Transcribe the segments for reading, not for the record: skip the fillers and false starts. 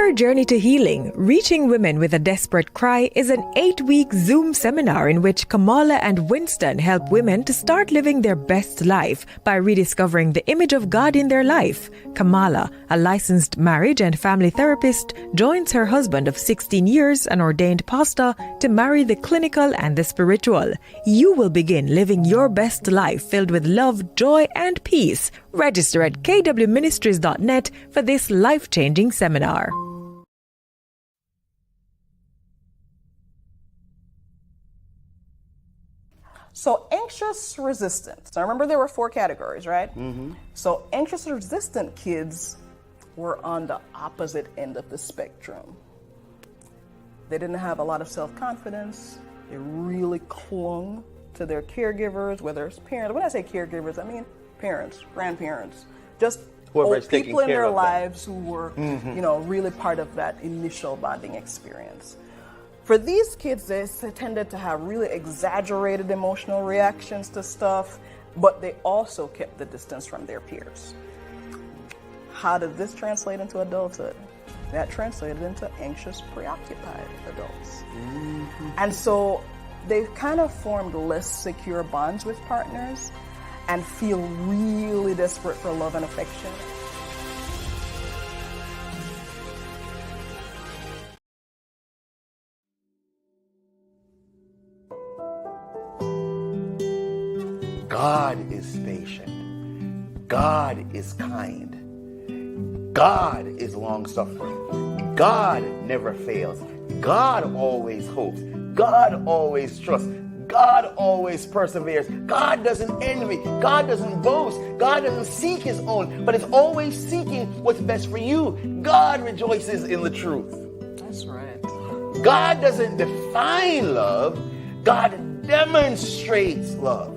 Your Journey to Healing, Reaching Women with a Desperate Cry is an 8-week Zoom seminar in which Kamala and Winston help women to start living their best life by rediscovering the image of God in their life. Kamala, a licensed marriage and family therapist, joins her husband of 16 years, an ordained pastor, to marry the clinical and the spiritual. You will begin living your best life filled with love, joy, and peace. Register at kwministries.net for this life-changing seminar. So anxious resistant. So remember there were 4 categories, right? Mm-hmm. So anxious resistant kids were on the opposite end of the spectrum. They didn't have a lot of self-confidence. They really clung to their caregivers, whether it's parents. When I say caregivers, I mean parents, grandparents, just old people in their lives who were, really part of that initial bonding experience. For these kids, they tended to have really exaggerated emotional reactions to stuff, but they also kept the distance from their peers. How did this translate into adulthood? That translated into anxious, preoccupied adults. Mm-hmm. And so they kind of formed less secure bonds with partners and feel really desperate for love and affection. God is patient. God is kind. God is long-suffering. God never fails. God always hopes. God always trusts. God always perseveres. God doesn't envy. God doesn't boast. God doesn't seek his own, but is always seeking what's best for you. God rejoices in the truth. That's right. God doesn't define love. God demonstrates love.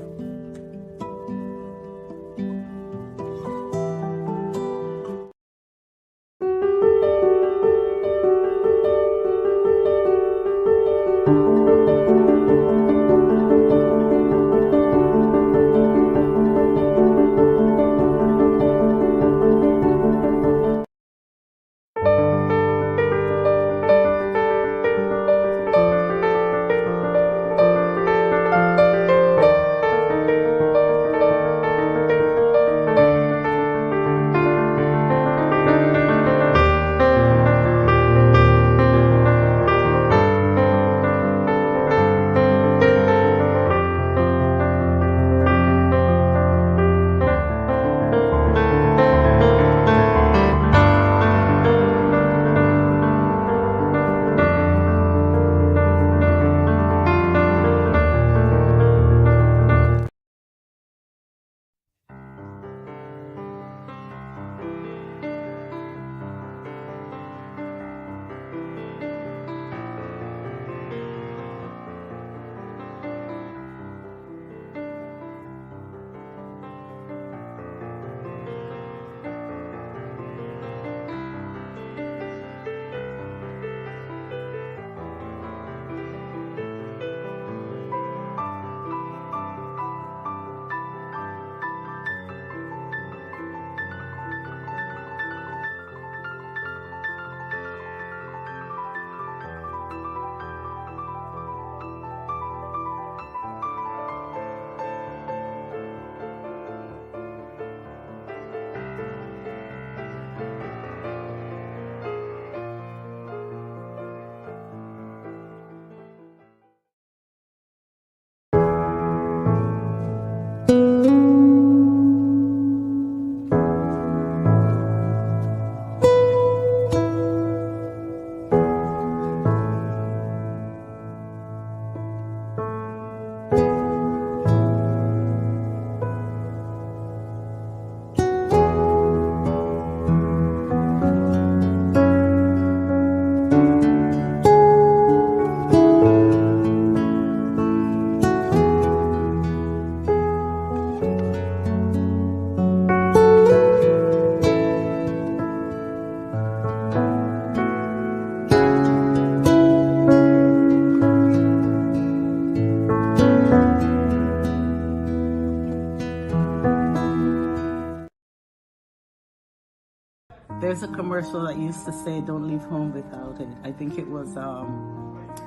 There's a commercial that used to say, "Don't leave home without it." I think it was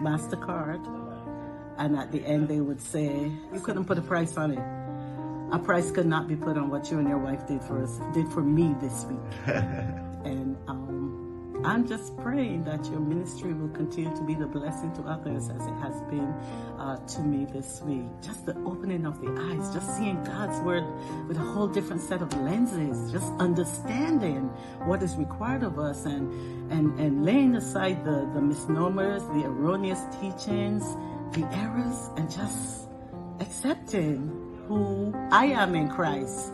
MasterCard. And at the end, they would say, "You couldn't put a price on it. A price could not be put on what you and your wife did for me this week." And I'm just praying that your ministry will continue to be the blessing to others as it has been to me this week. Just the opening of the eyes, just seeing God's word with a whole different set of lenses, just understanding what is required of us and laying aside the misnomers, the erroneous teachings, the errors, and just accepting who I am in Christ.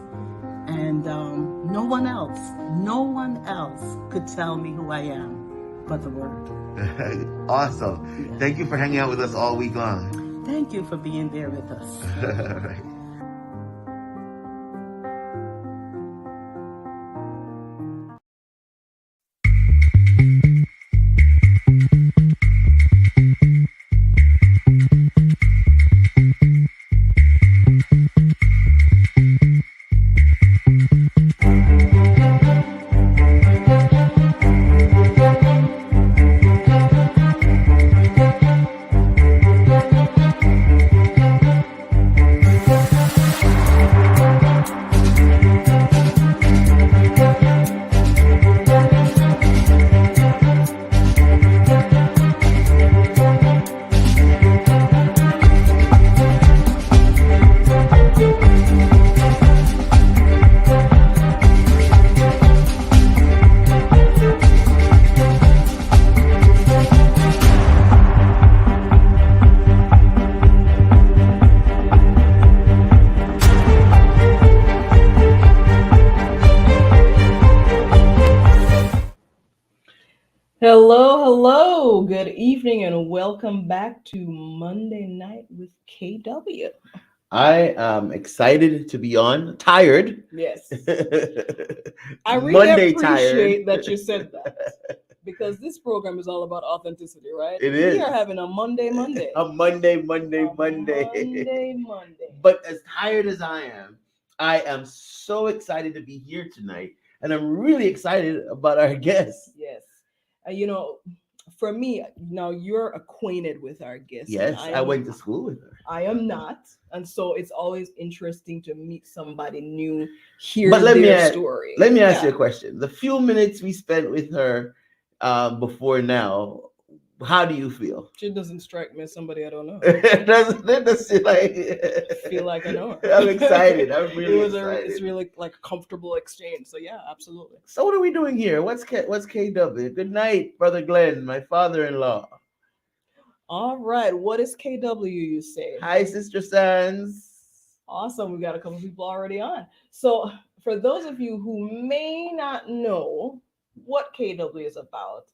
And no one else could tell me who I am but the Word. Awesome. Yeah. Thank you for hanging out with us all week long. Thank you for being there with us. All right. Hello, good evening, and welcome back to Monday Night with KW. I am excited to be on. Tired. Yes. I really Monday appreciate tired. that you said that, because this program is all about authenticity, right? It is. We are having a Monday. A Monday. But as tired as I am so excited to be here tonight. And I'm really excited about our guest. Yes. For me, now you're acquainted with our guest. Yes, I went to school with her. I am not. And so it's always interesting to meet somebody new, hear But their story. Let me ask you a question. The few minutes we spent with her before now, how do you feel? She doesn't strike me as somebody I don't know. It doesn't like feel like I know her. I'm excited. I'm really excited. It's really like a comfortable exchange. So yeah, absolutely. So what are we doing here? What's KW? Good night, Brother Glenn, my father-in-law. All right. What is KW, you say? Hi, Sister Sands. Awesome. We got a couple people already on. So for those of you who may not know what KW is about,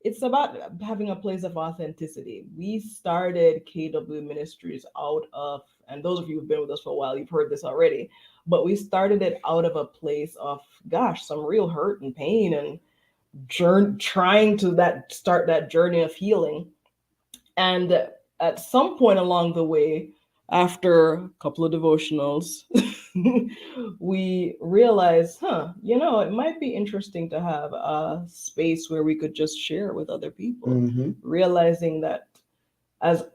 it's about having a place of authenticity. We started KW Ministries out of, and those of you who've been with us for a while, you've heard this already, but we started it out of a place of, some real hurt and pain and trying to start that journey of healing. And at some point along the way, after a couple of devotionals, we realized, it might be interesting to have a space where we could just share with other people, realizing that as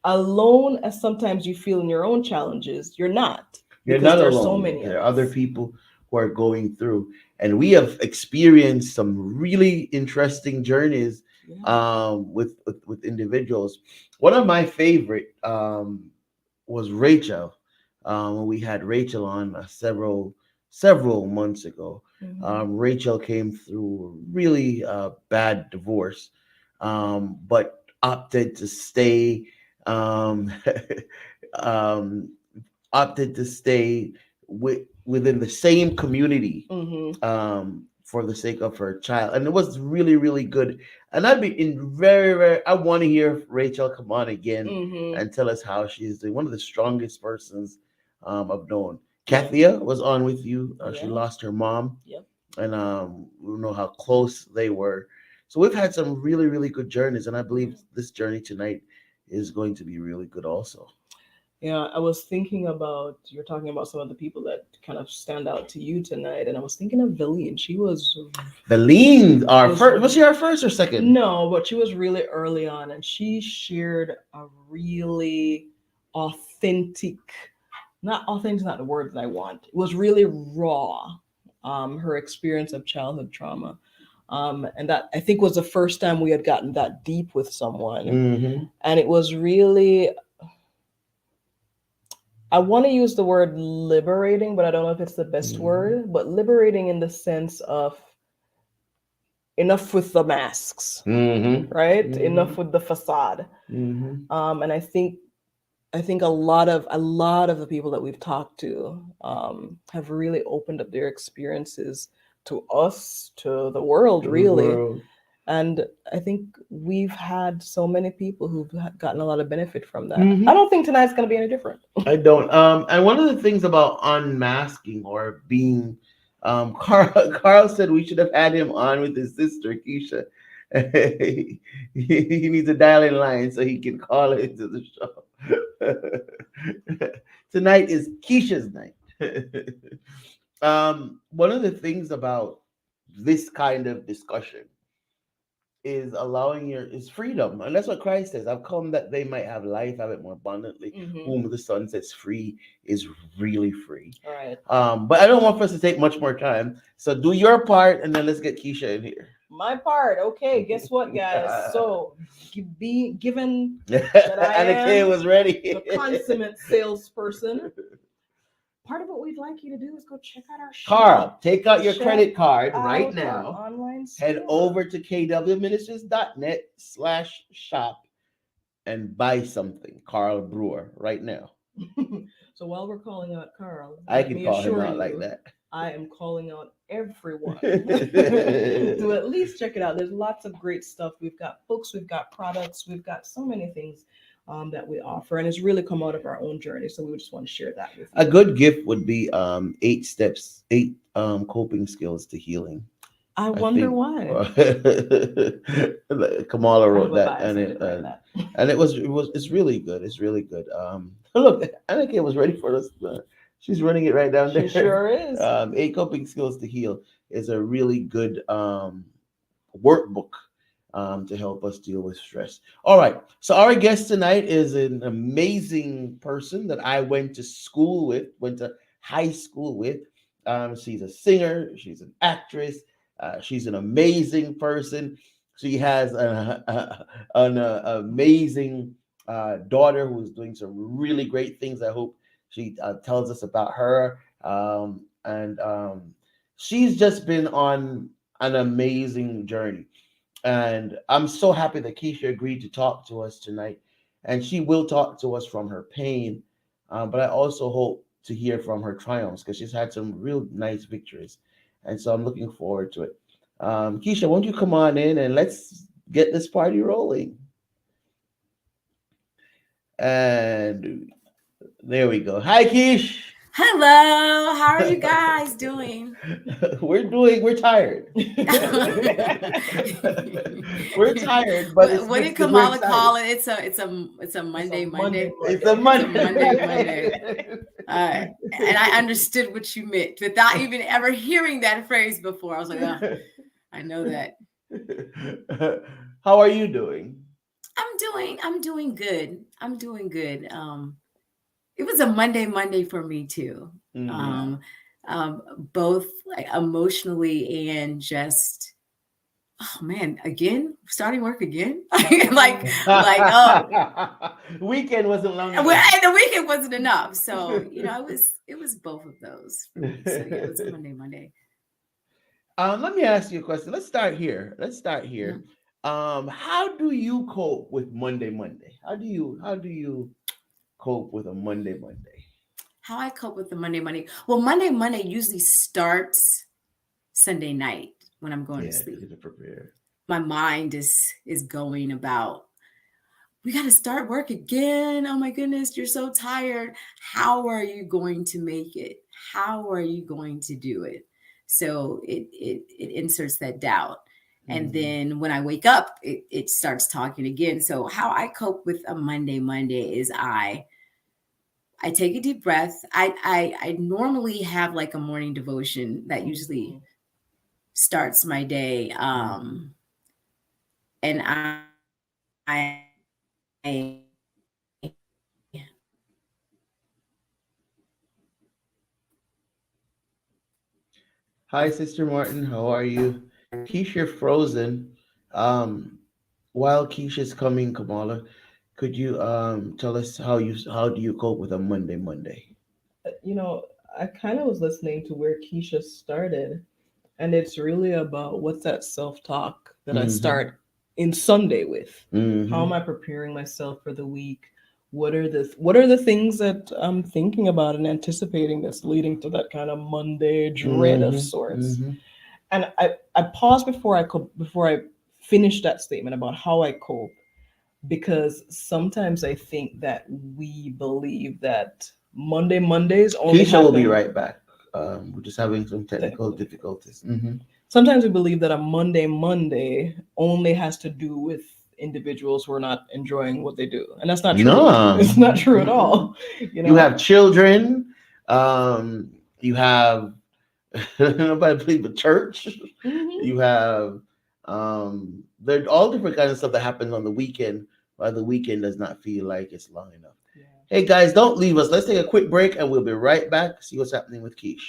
alone as sometimes you feel in your own challenges, you're not. You're not alone. So many there are other people who are going through, and we have experienced some really interesting journeys with individuals. One of my favorite was Rachel. We had Rachel on several months ago. Rachel came through a really bad divorce, but opted to stay within the same community for the sake of her child, and it was really, really good. And I'd be I want to hear Rachel come on again and tell us how she's doing. One of the strongest persons I've known. Kathia was on with you. She lost her mom. Yep. And we know how close they were. So we've had some really, really good journeys, and I believe this journey tonight is going to be really good also. Yeah, I was thinking about, you're talking about some of the people that kind of stand out to you tonight, and I was thinking of Valine. The leans are was- first. Was she our first or second? No, but she was really early on, and she shared a really authentic, not authentic is not the word that I want. It was really raw, her experience of childhood trauma. And that I think was the first time we had gotten that deep with someone. Mm-hmm. And it was really, I want to use the word liberating, but I don't know if it's the best word, but liberating in the sense of enough with the masks, right? Enough with the facade. And I think a lot of the people that we've talked to have really opened up their experiences to us, to the world, really. And I think we've had so many people who've gotten a lot of benefit from that. I don't think tonight's going to be any different. I don't. And one of the things about unmasking or being, Carl said we should have had him on with his sister Keisha. he needs a dial-in line so he can call into the show. Tonight is Keisha's night. One of the things about this kind of discussion is is freedom, and that's what Christ says. I've come that they might have life, have it more abundantly. Whom the Son sets free is really free. Right. But I don't want us to take much more time. So do your part, and then let's get Keisha in here. My part. Okay. Guess what, guys? So, given that I Anna Kay was ready, the consummate salesperson. Part of what we'd like you to do is go check out our shop. Carl, take out your credit card right now. Online Head over to kwministries.net/shop and buy something. Carl Brewer right now. So while we're calling out Carl, I can call him out like that. I am calling out everyone to at least check it out. There's lots of great stuff. We've got books, we've got products, we've got so many things that we offer, and it's really come out of our own journey. So we just want to share that with you. A good gift would be 8 steps, 8 coping skills to healing. I wonder why. Kamala wrote that, and it's really good. It's really good. Look, Anna Kay was ready for us. She's running it right down there. She sure is. 8 coping skills to heal is a really good workbook to help us deal with stress. All right. So our guest tonight is an amazing person that I went to high school with. She's a singer. She's an actress. She's an amazing person. She has an amazing daughter who is doing some really great things. I hope she tells us about her. And she's just been on an amazing journey. And I'm so happy that Keisha agreed to talk to us tonight. And she will talk to us from her pain. But I also hope to hear from her triumphs because she's had some real nice victories. And so I'm looking forward to it. Keisha, won't you come on in and let's get this party rolling? And there we go. Hi, Keish. Hello, how are you guys doing? We're tired. We're tired, but what did Kamala call it? It's a Monday. It's a Monday. All right. And I understood what you meant without even ever hearing that phrase before. I was like, oh, I know that. How are you doing? I'm doing good. It was a Monday for me too. Both like emotionally and just, oh man, again, starting work again. Weekend wasn't long enough. And the weekend wasn't enough. So, it was both of those for me. So yeah, it was a Monday. Let me ask you a question. Let's start here. Mm-hmm. How do you cope with Monday? How do you cope with a Monday? How I cope with the Monday? Well, Monday usually starts Sunday night when I'm going to sleep. To prepare. My mind is going about, we got to start work again. Oh my goodness, you're so tired. How are you going to make it? How are you going to do it? So it inserts that doubt. And then when I wake up, it starts talking again. So how I cope with a Monday is I I take a deep breath. I normally have like a morning devotion that usually starts my day. And I Hi, Sister Martin. How are you? Keisha, you're frozen. While Keisha's coming, Kamala, could you tell us how do you cope with a Monday? You know, I kind of was listening to where Keisha started, and it's really about what's that self-talk that I start in Sunday with. How am I preparing myself for the week? What are the things that I'm thinking about and anticipating that's leading to that kind of Monday dread of sorts? And I paused before I finished that statement about how I cope, because sometimes I think that we believe that Mondays only Keisha will be happen. right back. We're just having some technical difficulties. Sometimes we believe that a Monday only has to do with individuals who are not enjoying what they do, and that's not true. No. It's not true at all. You have children. You have nobody believe the church. You have there all different kinds of stuff that happens on the weekend, while the weekend does not feel like it's long enough. Hey guys, don't leave us. Let's take a quick break and we'll be right back. See what's happening with Keish.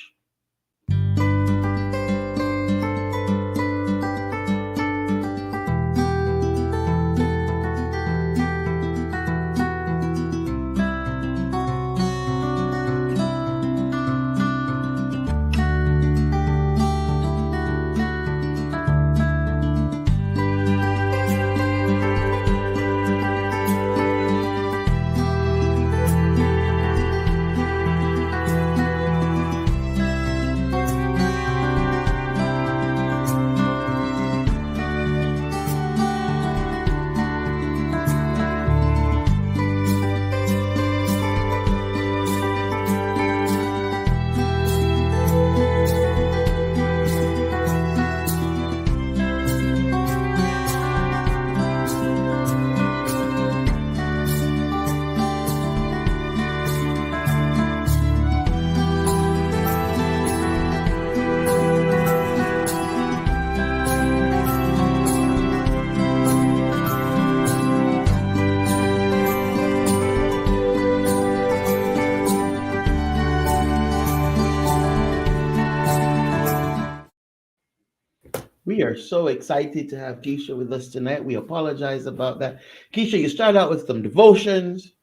We are so excited to have Keisha with us tonight. We apologize about that. Keisha, you start out with some devotions.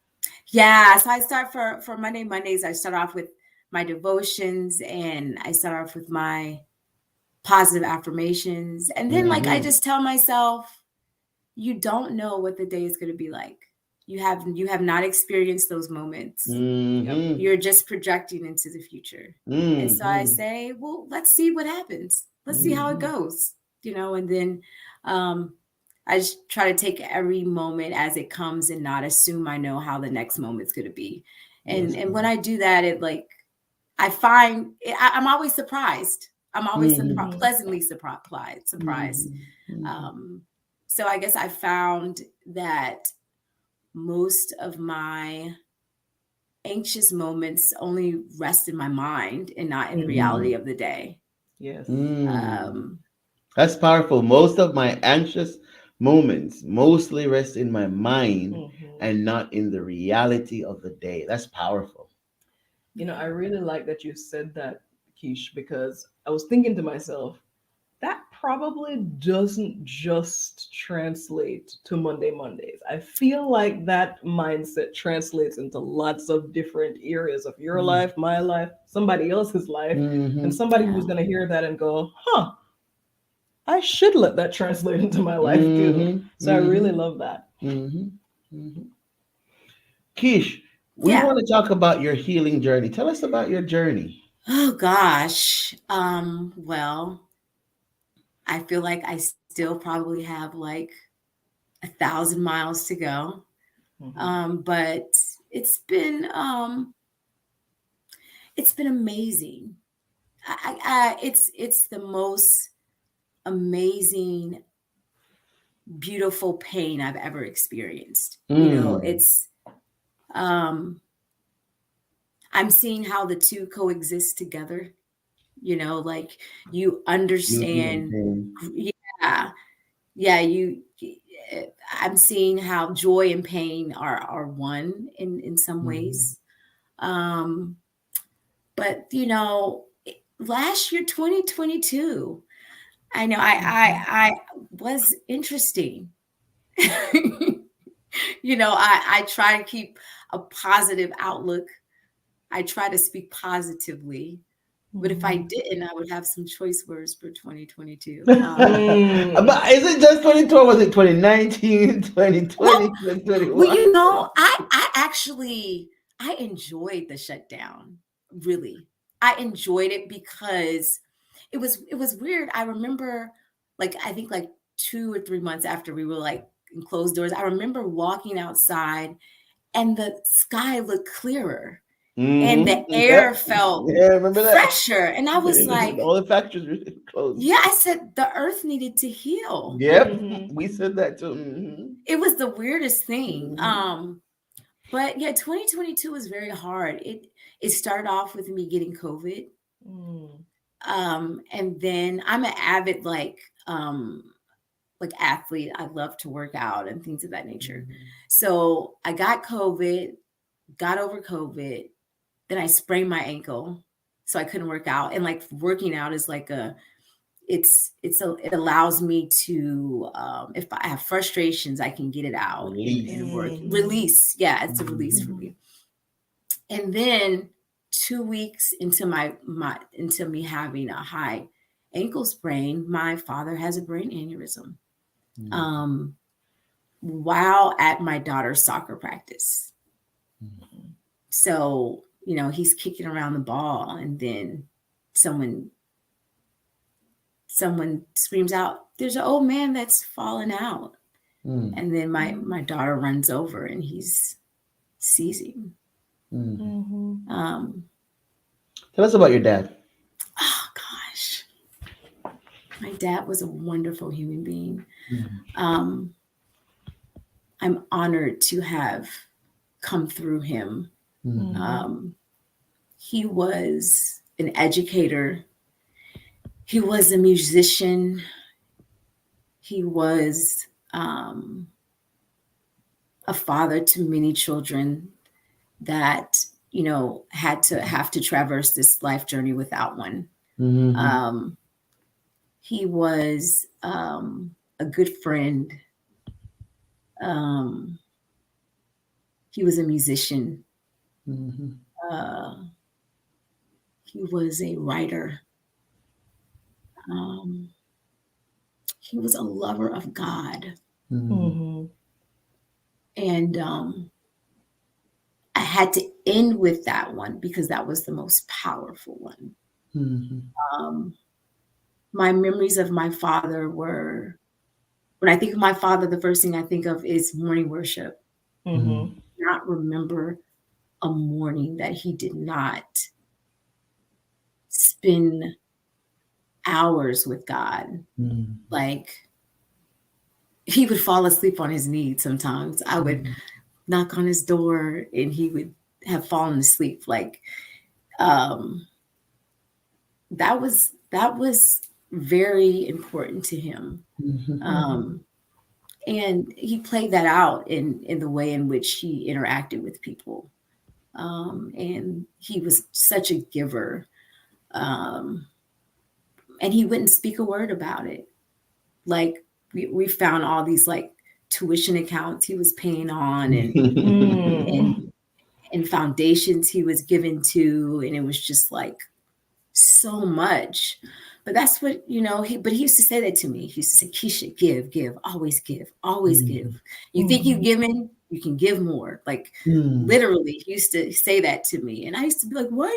Yeah, so I start for Mondays. I start off with my devotions, and I start off with my positive affirmations, and then like I just tell myself, you don't know what the day is going to be like. You have not experienced those moments. You're just projecting into the future. And so I say, well, let's see what happens. Let's see how it goes, and then I just try to take every moment as it comes and not assume I know how the next moment's going to be. And when I do that, it like, I find I'm always surprised. I'm always pleasantly surprised. So I guess I found that most of my anxious moments only rest in my mind and not in the reality of the day. Yes. That's powerful. Most of my anxious moments mostly rest in my mind and not in the reality of the day. That's powerful. I really like that you said that, Keish, because I was thinking to myself, that probably doesn't just translate to Mondays. I feel like that mindset translates into lots of different areas of your life, my life, somebody else's life, and somebody who's going to hear that and go, huh, I should let that translate into my life too. So I really love that. Keish, we want to talk about your healing journey. Tell us about your journey. Oh gosh. Well, I feel like I still probably have like 1,000 miles to go. But it's been amazing. It's the most amazing, beautiful pain I've ever experienced. It's I'm seeing how the two coexist together. You know, like you understand. Yeah. Yeah. I'm seeing how joy and pain are one in some ways. But you know, last year, 2022, I know I was interesting. You know, I try to keep a positive outlook. I try to speak positively. But if I didn't, I would have some choice words for 2022. But is it just 2012? Was it 2019, 2020, Well, 2021? you know, I actually I enjoyed the shutdown. Really, I enjoyed it because it was weird. I remember, like I think like 2 or 3 months after we were like in closed doors, I remember walking outside and the sky looked clearer and the air Yep. felt Yeah, remember that? fresher, and I was like, All the factories were closed. yeah, I said the earth needed to heal. Yep, we said that too. It was the weirdest thing. But yeah, 2022 was very hard. It started off with me getting COVID. And then I'm an avid like athlete. I love to work out and things of that nature. So I got COVID, got over COVID, then I sprained my ankle. So I couldn't work out. And like working out is like it allows me to if I have frustrations, I can get it out and work. Release. Yeah, it's a release for me. And then 2 weeks into into me having a high ankle sprain, my father has a brain aneurysm. While at my daughter's soccer practice. So, you know, he's kicking around the ball and then someone screams out, "There's an old man that's fallen out." And then my daughter runs over and he's seizing. Tell us about your dad. Oh gosh. My dad was a wonderful human being. I'm honored to have come through him. He was an educator. He was a musician. He was a father to many children that, you know, have to traverse this life journey without one. He was a good friend. He was a musician. He was a writer. He was a lover of God. And I had to end with that one because that was the most powerful one. My memories of my father were, when I think of my father, the first thing I think of is morning worship. Not remember a morning that he did not spend hours with God. Like he would fall asleep on his knees sometimes. I would knock on his door and he would have fallen asleep. Like that was very important to him. And he played that out in the way in which he interacted with people. And he was such a giver. And he wouldn't speak a word about it. Like we found all these like tuition accounts he was paying on and foundations he was given to. And it was just like so much. But that's what, you know, he used to say that to me. He used to say, "Keisha, give, always give, always give. You think you've given, you can give more." Like literally, he used to say that to me. And I used to be like, why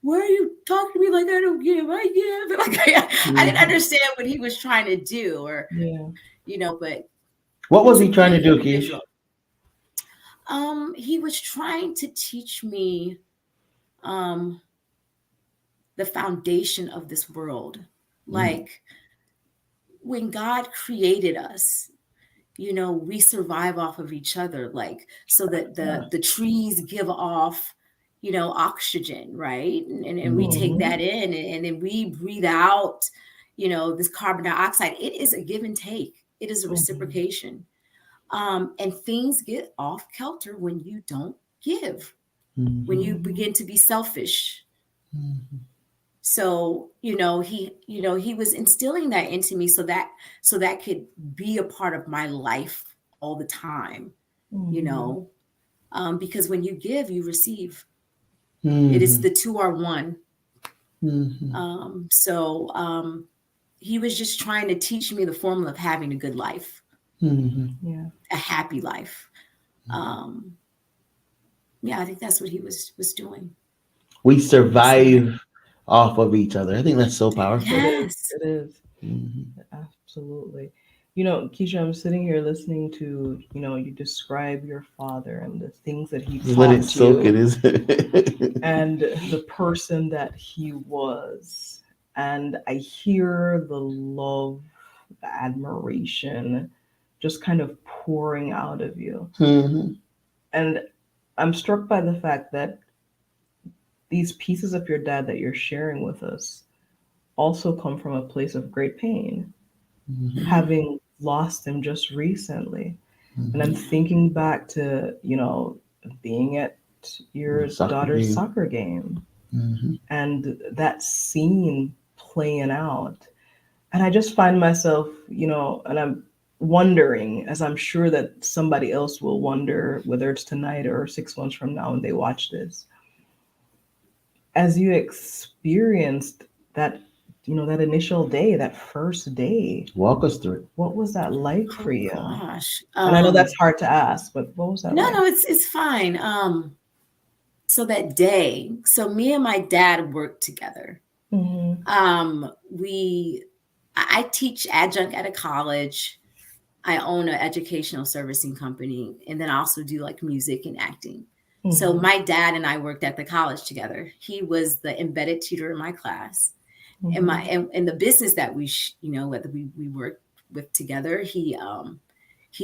are you talking to me like I don't give? I give. Like I didn't understand what he was trying to do or, you know, but. What was he trying to do, Keisha? He was trying to teach me the foundation of this world. Like when God created us, you know, we survive off of each other. Like, so that the trees give off, oxygen, right? And we take that in, and then we breathe out, this carbon dioxide. It is a give and take. It is a reciprocation. And things get off kilter when you don't give, when you begin to be selfish. So, he was instilling that into me so that could be a part of my life all the time, because when you give, you receive. It is the two are one. So he was just trying to teach me the formula of having a good life, a happy life. I think that's what he was doing. We survive off of each other. I think that's so powerful. Yes, it is. Absolutely. Keisha, I'm sitting here listening to, you describe your father and the things that he taught Let it soak you, it, is it? and the person that he was. And I hear the love, the admiration just kind of pouring out of you. And I'm struck by the fact that these pieces of your dad that you're sharing with us also come from a place of great pain, having lost him just recently. And I'm thinking back to, being at your daughter's soccer game and that scene playing out. And I just find myself, and I'm wondering, as I'm sure that somebody else will wonder, whether it's tonight or 6 months from now when they watch this, as you experienced that, that initial day, that first day. Walk us through it. What was that like for you? Gosh. And I know that's hard to ask, but what was that like? No, it's fine. So that day, me and my dad worked together. I teach adjunct at a college. I own an educational servicing company, and then I also do like music and acting. So my dad and I worked at the college together. He was the embedded tutor in my class, and the business that we worked with together. He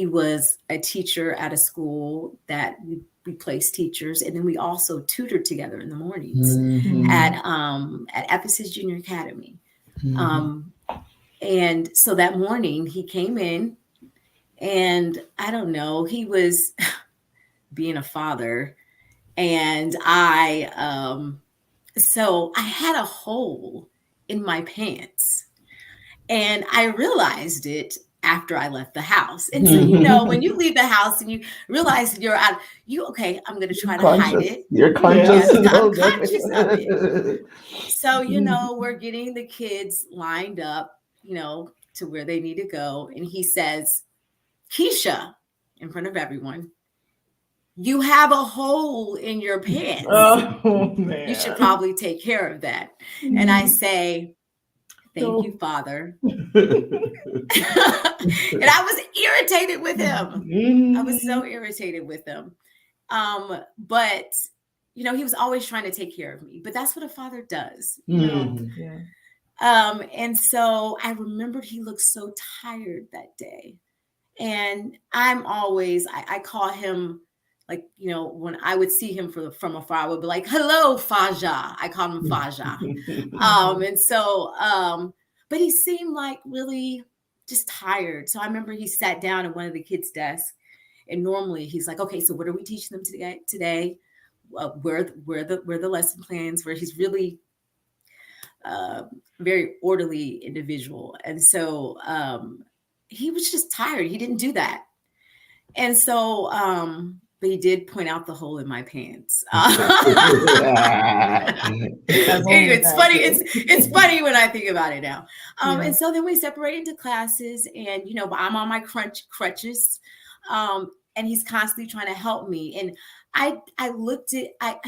was a teacher at a school that we placed teachers, and then we also tutored together in the mornings at Ephesus Junior Academy. And so that morning he came in, and I don't know, he was being a father. And I had a hole in my pants, and I realized it after I left the house. And so, when you leave the house and you realize you're out, I'm going to try to hide it. You're conscious. Yes, I'm conscious of it. So, we're getting the kids lined up, to where they need to go. And he says, Keisha, in front of everyone, you have a hole in your pants. Oh, man. You should probably take care of that. And I say, thank you, Father. And I was irritated with him. I was so irritated with him. But, he was always trying to take care of me. But that's what a father does. And so I remembered he looked so tired that day. And I'm always, I call him, like, when I would see him from afar, I would be like, hello, Faja. I call him Faja. And so, but he seemed like really just tired. So I remember he sat down at one of the kids' desks, and normally he's like, okay, so what are we teaching them today? Where the lesson plans, where he's really very orderly individual. And so he was just tired. He didn't do that. And so, but he did point out the hole in my pants. It's funny. It's funny when I think about it now. And so then we separate into classes, and I'm on my crutches, and he's constantly trying to help me. And I looked at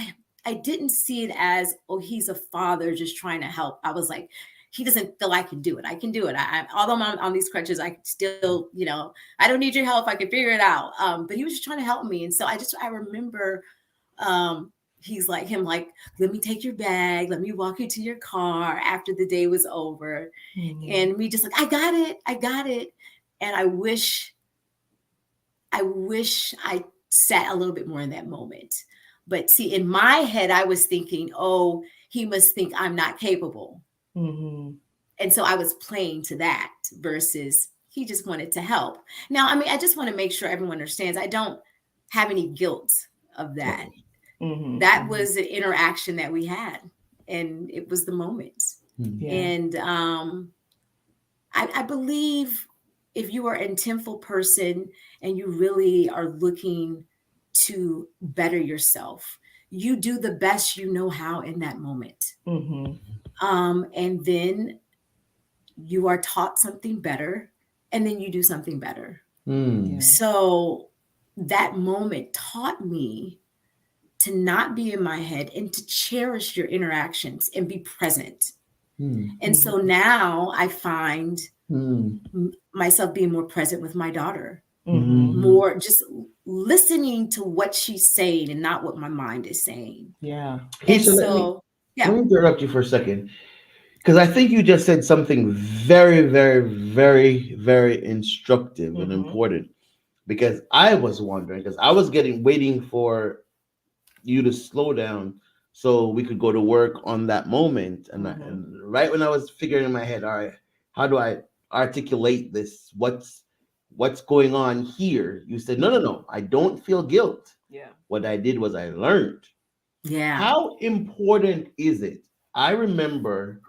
I didn't see it as, oh, he's a father just trying to help. I was like, he doesn't feel I can do it. I can do it. Although I'm on these crutches, I still, I don't need your help. I can figure it out. But he was just trying to help me. And so I remember he's like, let me take your bag. Let me walk you to your car after the day was over. And me just like, I got it. And I wish I sat a little bit more in that moment. But see, in my head, I was thinking, oh, he must think I'm not capable. Mm-hmm. And so I was playing to that versus he just wanted to help. Now, I mean, I just want to make sure everyone understands I don't have any guilt of that. Mm-hmm. That was an interaction that we had, and it was the moment. Yeah. And I believe if you are an intentful person and you really are looking to better yourself, you do the best you know how in that moment. Mm-hmm. And then you are taught something better, and then you do something better. Yeah. So that moment taught me to not be in my head and to cherish your interactions and be present. And so now I find myself being more present with my daughter, more just listening to what she's saying and not what my mind is saying. Yeah. And Keisha, so, let me interrupt you for a second, because I think you just said something very, very, very, very instructive and important. Because I was wondering, because I was waiting for you to slow down so we could go to work on that moment. And right when I was figuring in my head, all right, how do I articulate this? What's going on here? You said, no, I don't feel guilt. Yeah. What I did was I learned. yeah. How important is it? I remember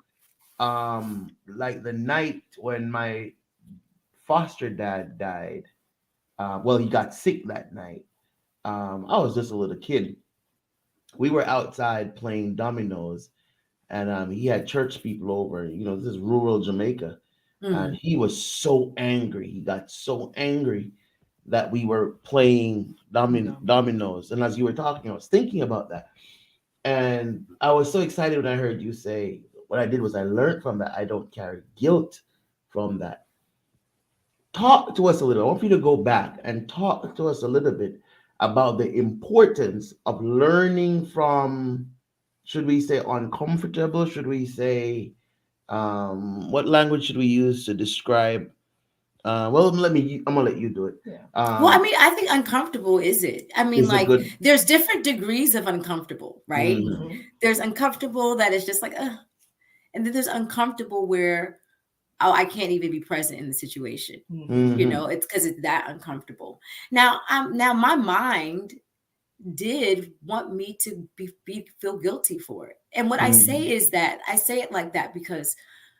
like the night when my foster dad died. Well, he got sick that night. I was just a little kid. We were outside playing dominoes, and he had church people over. You know, this is rural Jamaica, and he was so angry. He got so angry that we were playing dominoes. And as you were talking, I was thinking about that, and I was so excited when I heard you say, "What I did was I learned from that. I don't carry guilt from that." Talk to us a little. I want you to go back and talk to us a little bit about the importance of learning from, should we say uncomfortable? Should we say, what language should we use to describe? Well, I'm gonna let you do it. Yeah. Well, I mean, I think uncomfortable is it? I mean, Is it like, good? there's different degrees of uncomfortable, right? Mhm. There's uncomfortable that is just like, and then there's uncomfortable where, oh, I can't even be present in the situation. Mhm. You know, it's because it's that uncomfortable. Now, my mind did want me to feel guilty for it. And what I say is that I say it like that because,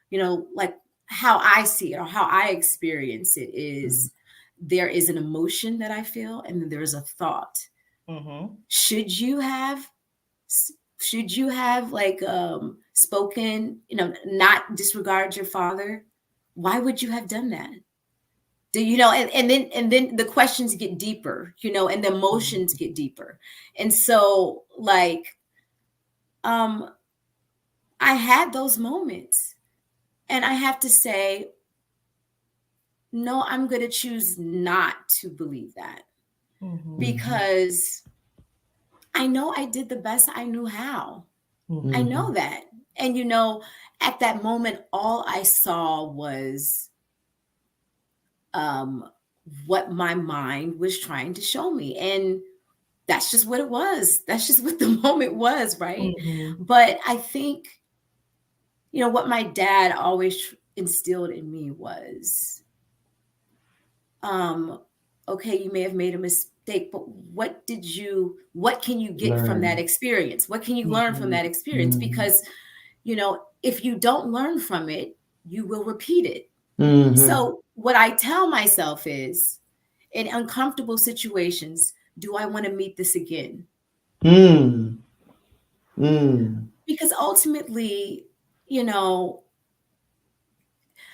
you know, like how I see it or how I experience it is there is an emotion that I feel, and then there's a thought. Should you have like spoken, you know, not disregard your father? Why would you have done that? Do you know? And then the questions get deeper, you know, and the emotions get deeper. And so like I had those moments, and I have to say, no, I'm going to choose not to believe that because I know I did the best I knew how. I know that. And, you know, at that moment, all I saw was what my mind was trying to show me. And that's just what it was. That's just what the moment was, right? But I think, you know, what my dad always instilled in me was, okay, you may have made a mistake, but what can you get from that experience? What can you learn from that experience? Because, you know, if you don't learn from it, you will repeat it. So what I tell myself is, in uncomfortable situations, do I want to meet this again? Because ultimately, you know,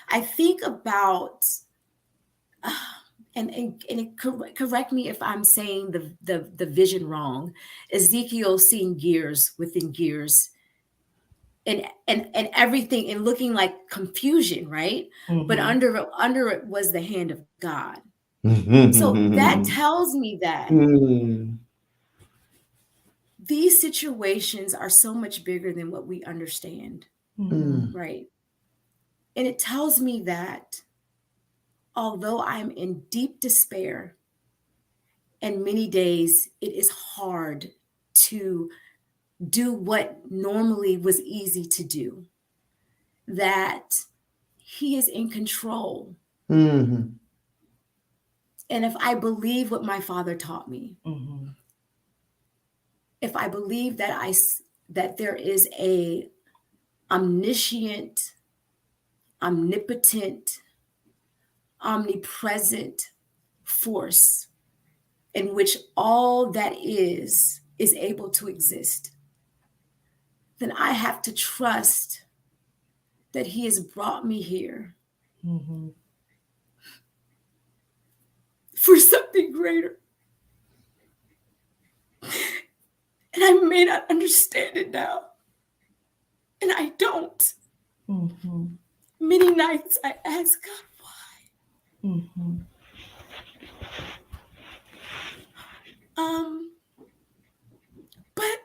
I think about, and correct me if I'm saying the vision wrong. Ezekiel seeing gears within gears, and everything, and looking like confusion, right? But under it was the hand of God. So that tells me that these situations are so much bigger than what we understand, right? And it tells me that although I'm in deep despair, and many days it is hard to do what normally was easy to do, that he is in control. Mm-hmm. And if I believe what my father taught me, if I believe that there is a omniscient, omnipotent, omnipresent force in which all that is able to exist, then I have to trust that he has brought me here for something greater. And I may not understand it now. And I don't. Many nights I ask God, why? But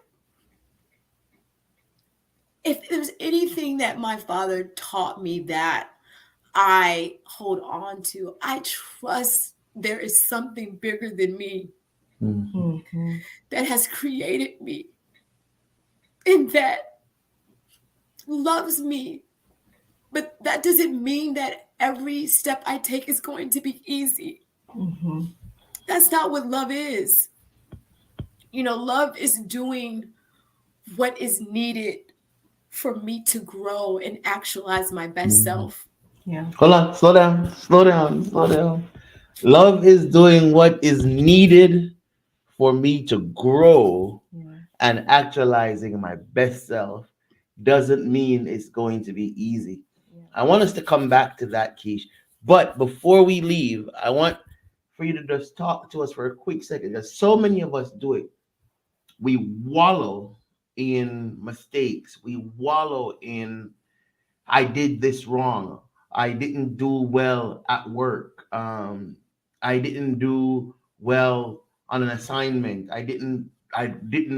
if there's anything that my father taught me that I hold on to, I trust there is something bigger than me that has created me and that loves me. But that doesn't mean that every step I take is going to be easy. That's not what love is. You know, love is doing what is needed for me to grow and actualize my best self. Yeah. Hold on, slow down. Love is doing what is needed for me to grow and actualizing my best self doesn't mean it's going to be easy. I want us to come back to that, Keish. But before we leave, I want for you to just talk to us for a quick second, because so many of us do it. We wallow in mistakes. We wallow in, I did this wrong. I didn't do well at work. I didn't do well on an assignment. I didn't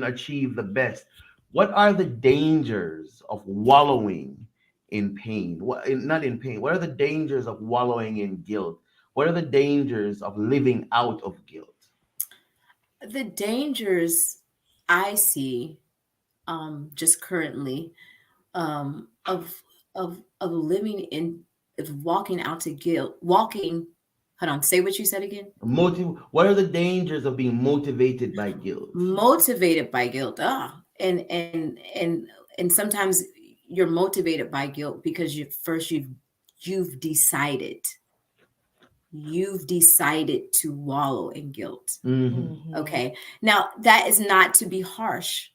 achieve the best. What are the dangers of wallowing in pain? Not in pain. What are the dangers of wallowing in guilt? What are the dangers of living out of guilt? The dangers I see just currently of living in, of walking out to guilt, hold on, say what you said again. What are the dangers of being motivated by guilt? Motivated by guilt. And sometimes you're motivated by guilt because you've decided to wallow in guilt. Okay. Now that is not to be harsh,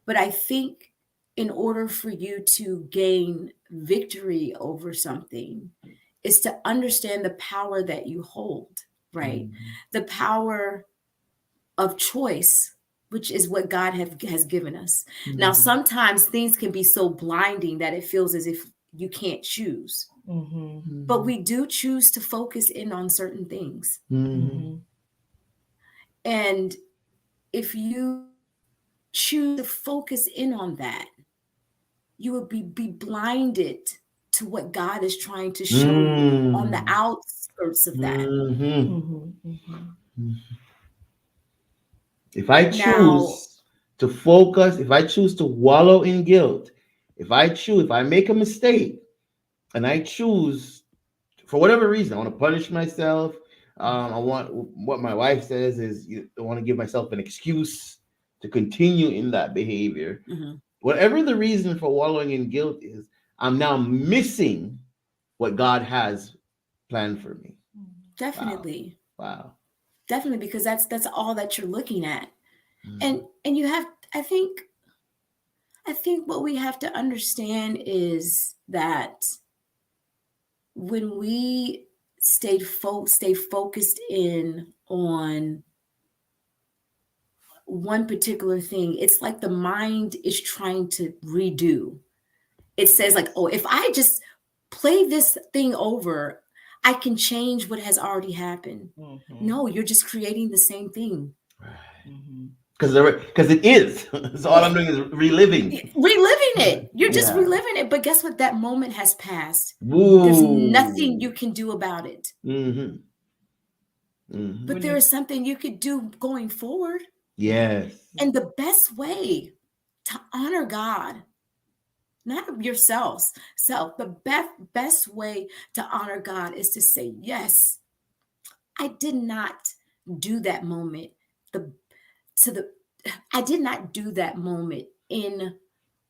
but I think in order for you to gain victory over something is to understand the power that you hold, right? The power of choice, which is what God has given us. Now, sometimes things can be so blinding that it feels as if you can't choose. But we do choose to focus in on certain things. And if you choose to focus in on that, you would be blinded to what God is trying to show you on the outskirts of that. If I choose to focus, if I choose to wallow in guilt, if I make a mistake and I choose for whatever reason, I want to punish myself. I want, what my wife says is, I want to give myself an excuse to continue in that behavior. Whatever the reason for wallowing in guilt is, I'm now missing what God has planned for me. Definitely. Wow. Definitely, because that's all that you're looking at. And you have, I think what we have to understand is that when we stay focused in on one particular thing, it's like the mind is trying to redo. It says like, oh, if I just play this thing over, I can change what has already happened. No, you're just creating the same thing. Because it is. So all I'm doing is reliving it. You're just reliving it. But guess what? That moment has passed. There's nothing you can do about it. But there is something you could do going forward. Yes. And the best way to honor God, not yourselves, self, the best way to honor God is to say, yes, I did not do that moment. The to the I did not do that moment in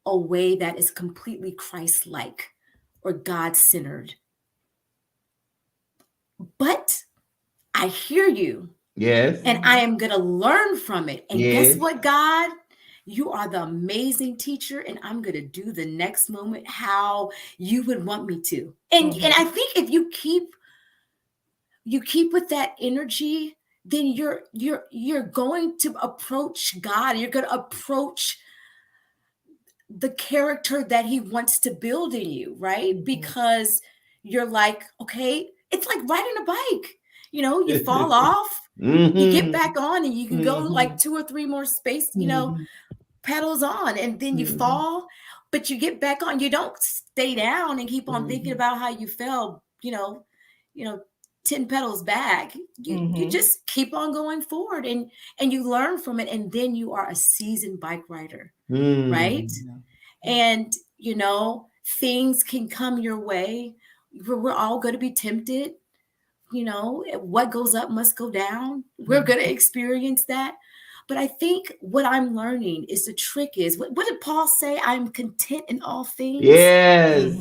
a way that is completely Christ-like or God-centered. But I hear you Yes. and I am going to learn from it. And guess Yes. what, God? You are the amazing teacher, and I'm going to do the next moment how you would want me to. And I think if you keep with that energy, then you're going to approach God. You're going to approach the character that he wants to build in you, right? Because you're like, okay, it's like riding a bike. You fall off, you get back on, and you can go like 2 or 3 more pedals on, and then you fall, but you get back on. You don't stay down and keep on thinking about how you fell, 10 pedals back. You just keep on going forward, and you learn from it, and then you are a seasoned bike rider, right? And things can come your way. We're all going to be tempted. What goes up must go down. We're going to experience that. But I think what I'm learning is the trick is, what did Paul say? I'm content in all things. Yes.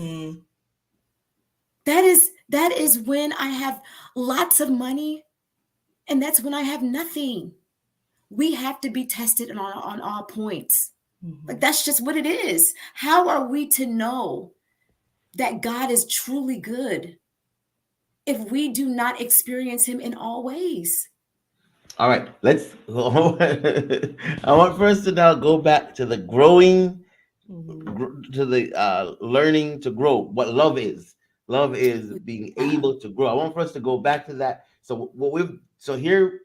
That is when I have lots of money, and that's when I have nothing. We have to be tested on all points. Like, that's just what it is. How are we to know that God is truly good if we do not experience him in all ways? All right, let's. I want first to now go back to the growing, to the learning to grow. What love is. Love is being able to grow. I want for us to go back to that. So here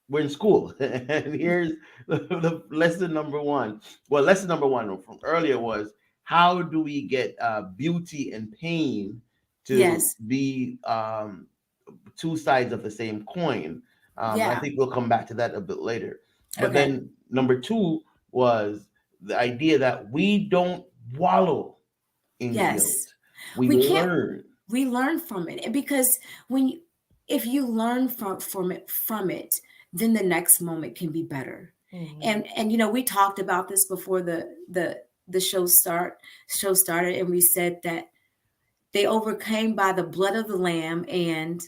we're in school, and here's the lesson number one. Well, lesson number one from earlier was, how do we get beauty and pain to be two sides of the same coin? I think we'll come back to that a bit later. But then number two was the idea that we don't wallow in guilt. We learn. We learn from it, and because if you learn from it, then the next moment can be better. And we talked about this before the show started, and we said that they overcame by the blood of the Lamb and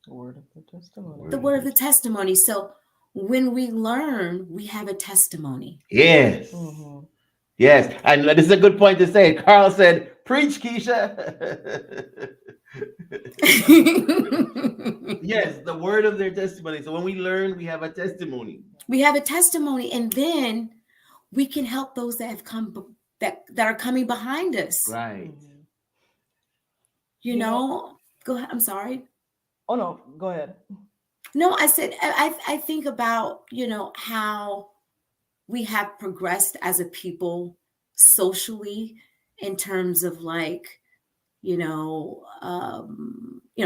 the word of the testimony. The word of the testimony. So when we learn, we have a testimony. Yes. Yes. And this is a good point to say. Carl said, preach, Keisha. Yes, the word of their testimony. So when we learn, we have a testimony. We have a testimony, and then we can help those that have come that are coming behind us. Right. Go ahead. I'm sorry. Oh no, go ahead. No, I said I think about how we have progressed as a people socially in terms of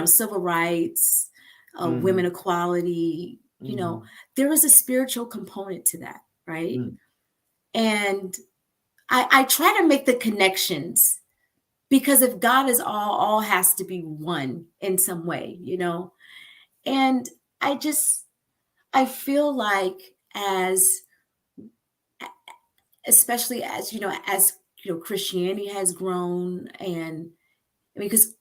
civil rights, women equality. There is a spiritual component to that, right? And I try to make the connections, because if God is all has to be one in some way, And I feel like especially as Christianity has grown, and because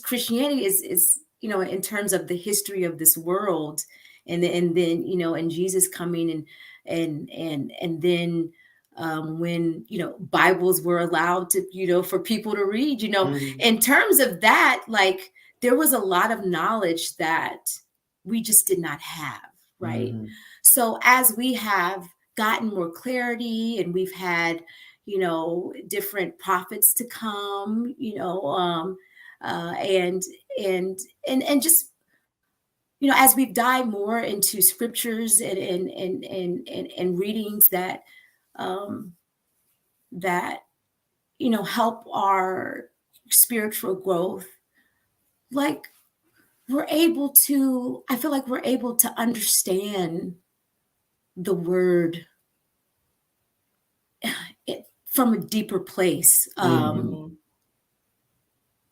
Christianity is in terms of the history of this world, and then and Jesus coming and then when Bibles were allowed to for people to read, in terms of that, like, there was a lot of knowledge that we just did not have, right? So as we have gotten more clarity, and we've had different prophets to come, and just as we've dived more into scriptures and readings that help our spiritual growth, like, I feel like we're able to understand the word from a deeper place.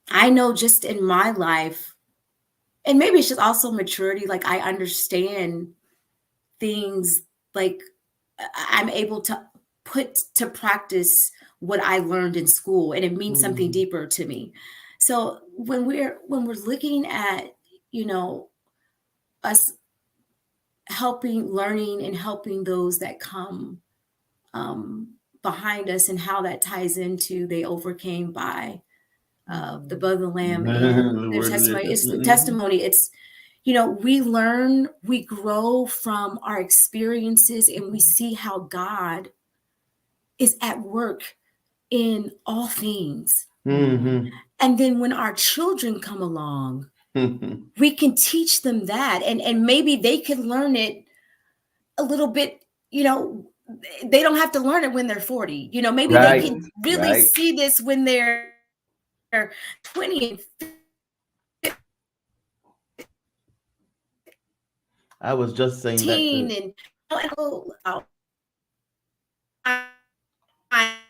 I know just in my life, and maybe it's just also maturity, like I understand things, like I'm able to put to practice what I learned in school, and it means something deeper to me. So when we're looking at, us helping, learning, and helping those that come behind us, and how that ties into they overcame by the blood of the Lamb and their testimony. It's the testimony. It's, we learn, we grow from our experiences, and we see how God is at work in all things. And then when our children come along, we can teach them that, and maybe they can learn it a little bit, they don't have to learn it when they're 40. Maybe they can really see this when they're 20 and 50. I was just saying that.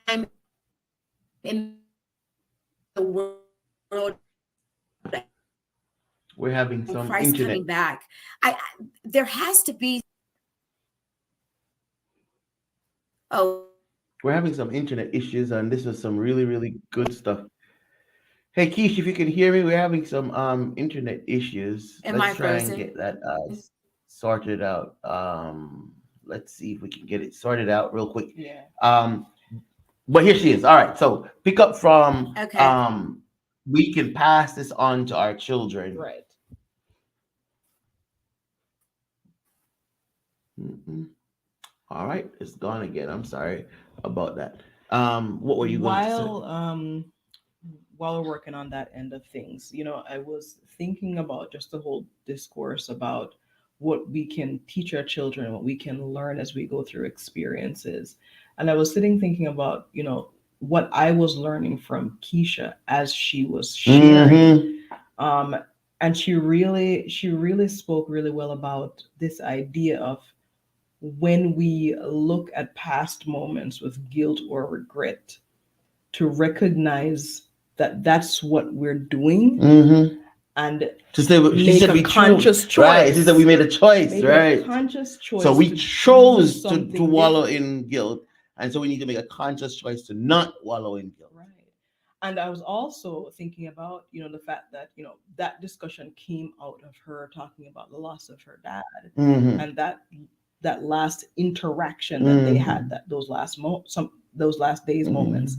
I'm in the world. We're having some Christ internet. coming back. There has to be. We're having some internet issues, and this is some really, really good stuff. Hey, Keisha, if you can hear me, we're having some internet issues. Let's try and get that sorted out. Let's see if we can get it sorted out real quick. Yeah. But here she is. All right. So pick up from Okay. We can pass this on to our children. Right. All right, it's gone again. I'm sorry about that. What were you going to say? While we're working on that end of things, I was thinking about just the whole discourse about what we can teach our children, what we can learn as we go through experiences. And I was thinking about, what I was learning from Keisha as she was sharing. And she really spoke really well about this idea of when we look at past moments with guilt or regret, to recognize that that's what we're doing, and to say make a conscious choice. Right, she said we made a choice, make right? A conscious choice. So we chose to wallow in guilt, and so we need to make a conscious choice to not wallow in guilt. Right. And I was also thinking about, the fact that, that discussion came out of her talking about the loss of her dad, and that last interaction that they had, those last days moments.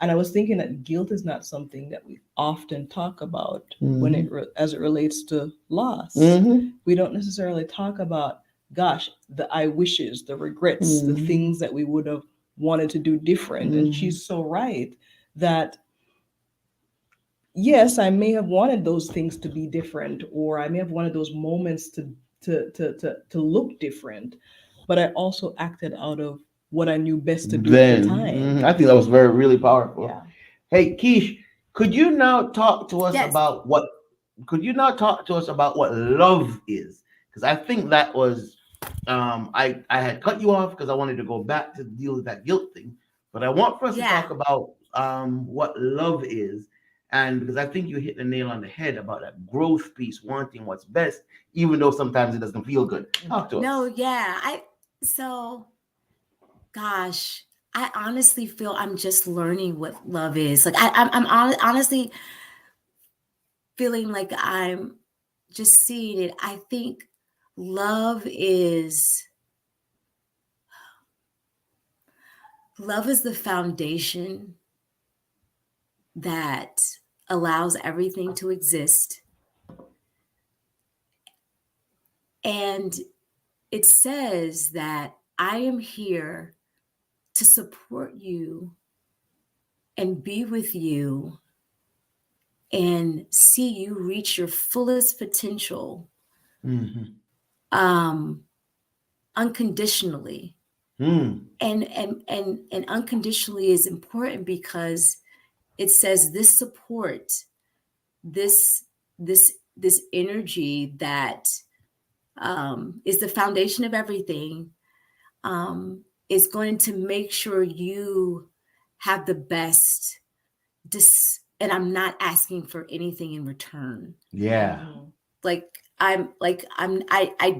And I was thinking that guilt is not something that we often talk about when as it relates to loss. We don't necessarily talk about, gosh, the I wishes, the regrets, the things that we would have wanted to do different. And she's so right that, yes, I may have wanted those things to be different, or I may have wanted those moments to look different, but I also acted out of what I knew best to do at the time. I think that was really powerful. Yeah. Hey, Keish, could you now talk to us about what love is? Because I think that was I had cut you off because I wanted to go back to deal with that guilt thing, but I want for us to talk about what love is. And because I think you hit the nail on the head about that growth piece, wanting what's best, even though sometimes it doesn't feel good. Talk to us. No, yeah. Gosh, I honestly feel I'm just learning what love is. Like I'm honestly feeling like I'm just seeing it. I think love is the foundation that allows everything to exist. And it says that I am here to support you and be with you and see you reach your fullest potential unconditionally. And unconditionally is important because it says this support, this energy that is the foundation of everything, is going to make sure you have the best. And I'm not asking for anything in return. Yeah. I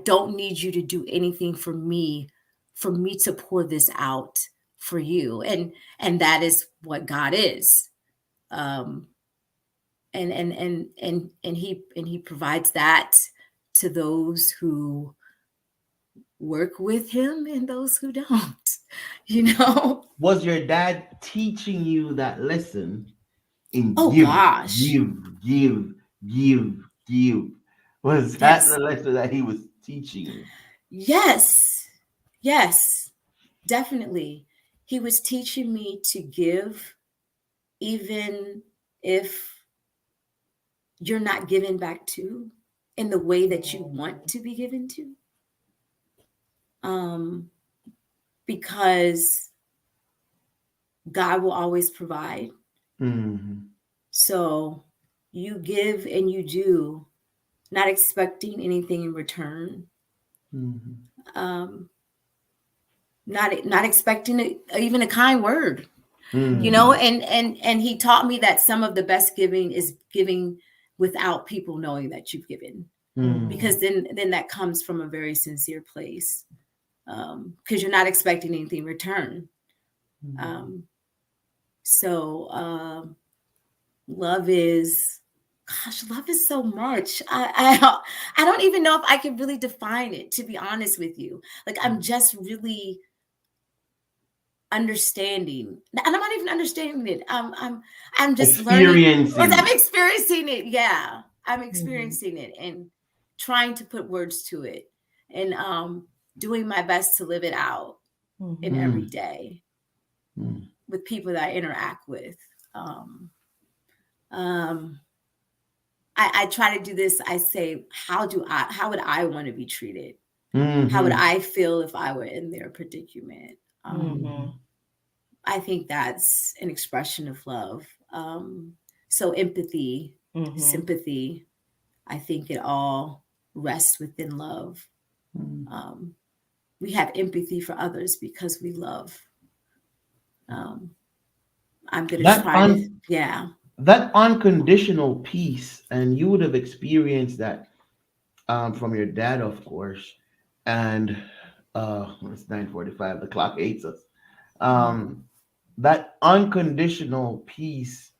don't need you to do anything for me to pour this out for you. And that is what God is. And he provides that to those who work with him and those who don't, Was your dad teaching you that lesson in Oh gosh. give? Was that the lesson that he was teaching you? Yes, definitely. He was teaching me to give, even if you're not given back to in the way that you want to be given to. Because God will always provide. Mm-hmm. So you give and you do, not expecting anything in return. Mm-hmm. Not expecting even a kind word. Mm-hmm. And he taught me that some of the best giving is giving without people knowing that you've given. Mm-hmm. Because then that comes from a very sincere place. Because you're not expecting anything in return. So love is so much. I don't even know if I can really define it, to be honest with you. Like, I'm just really understanding, and I'm not even understanding it. I'm just learning. I'm experiencing it. Yeah, I'm experiencing it and trying to put words to it, and doing my best to live it out in every day with people that I interact with. I try to do this. I say, how would I want to be treated? Mm-hmm. How would I feel if I were in their predicament? I think that's an expression of love. So empathy, sympathy, I think it all rests within love. We have empathy for others because we love. I'm going to try to, yeah. That unconditional peace, and you would have experienced that from your dad, of course. And it's 9:45. The clock hates us. That unconditional peace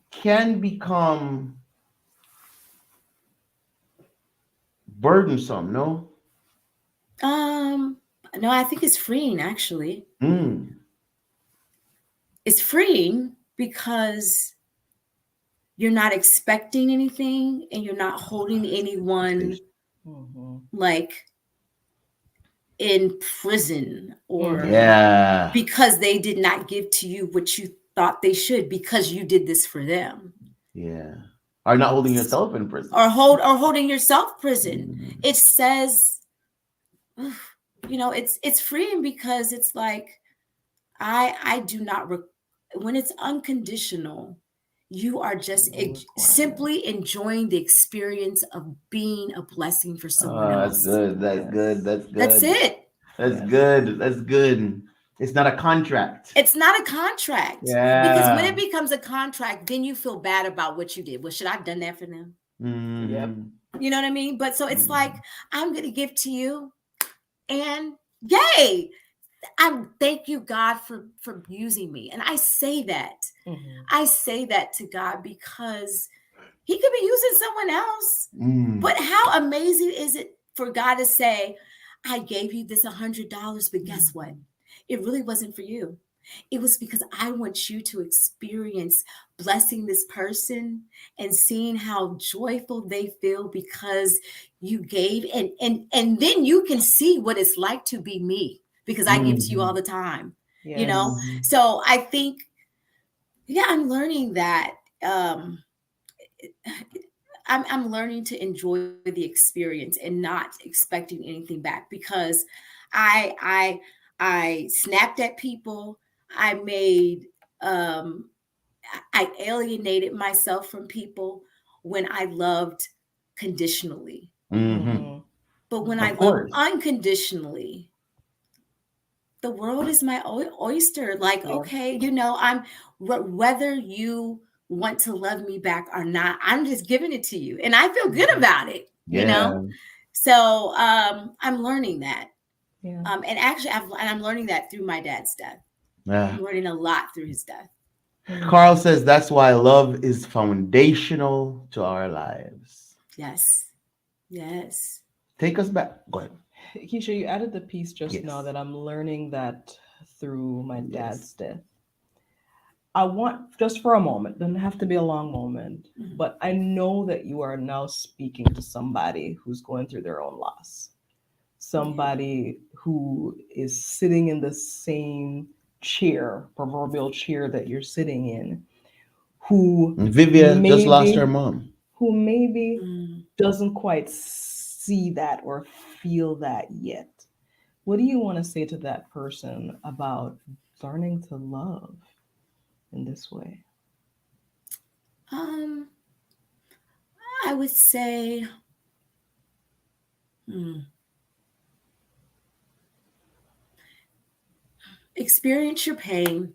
can become burdensome. No. No, I think it's freeing. Actually, it's freeing because you're not expecting anything and you're not holding anyone like in prison or because they did not give to you what you thought they should because you did this for them. Yeah. Or not holding yourself in prison. Or holding yourself prison. It says, it's freeing because it's like, I do not, when it's unconditional, you are just simply enjoying the experience of being a blessing for someone else. That's good. That's it. That's good. It's not a contract. It's not a contract. Yeah. Because when it becomes a contract, then you feel bad about what you did. Well, should I have done that for them? Yep. You know what I mean? But so it's like, I'm going to give to you and yay. Thank you, God, for using me. And I say that. I say that to God because he could be using someone else. But how amazing is it for God to say, I gave you this $100, but guess what? It really wasn't for you. It was because I want you to experience blessing this person and seeing how joyful they feel because you gave. And then you can see what it's like to be me because I give to you all the time, So I think, I'm learning that. I'm learning to enjoy the experience and not expecting anything back because I snapped at people. I made I alienated myself from people when I loved conditionally. But when I Of love course. unconditionally, the world is my oyster. Like, Yeah. okay, I'm whether you want to love me back or not, I'm just giving it to you, and I feel good about it. Yeah. So I'm learning that, Yeah. and actually, I'm learning that through my dad's death. Yeah. I'm learning a lot through his death. Carl says that's why love is foundational to our lives. Yes. Take us back. Go ahead. Keisha, you added the piece just Yes. now that I'm learning that through my Yes. dad's death. I want, just for a moment, doesn't have to be a long moment, Mhm. but I know that you are now speaking to somebody who's going through their own loss. Somebody who is sitting in the same proverbial chair that you're sitting in, who Vivian just lost her maybe mom. who maybe Mm. doesn't quite see that or feel that yet. What do you want to say to that person about learning to love in this way? I would say, experience your pain,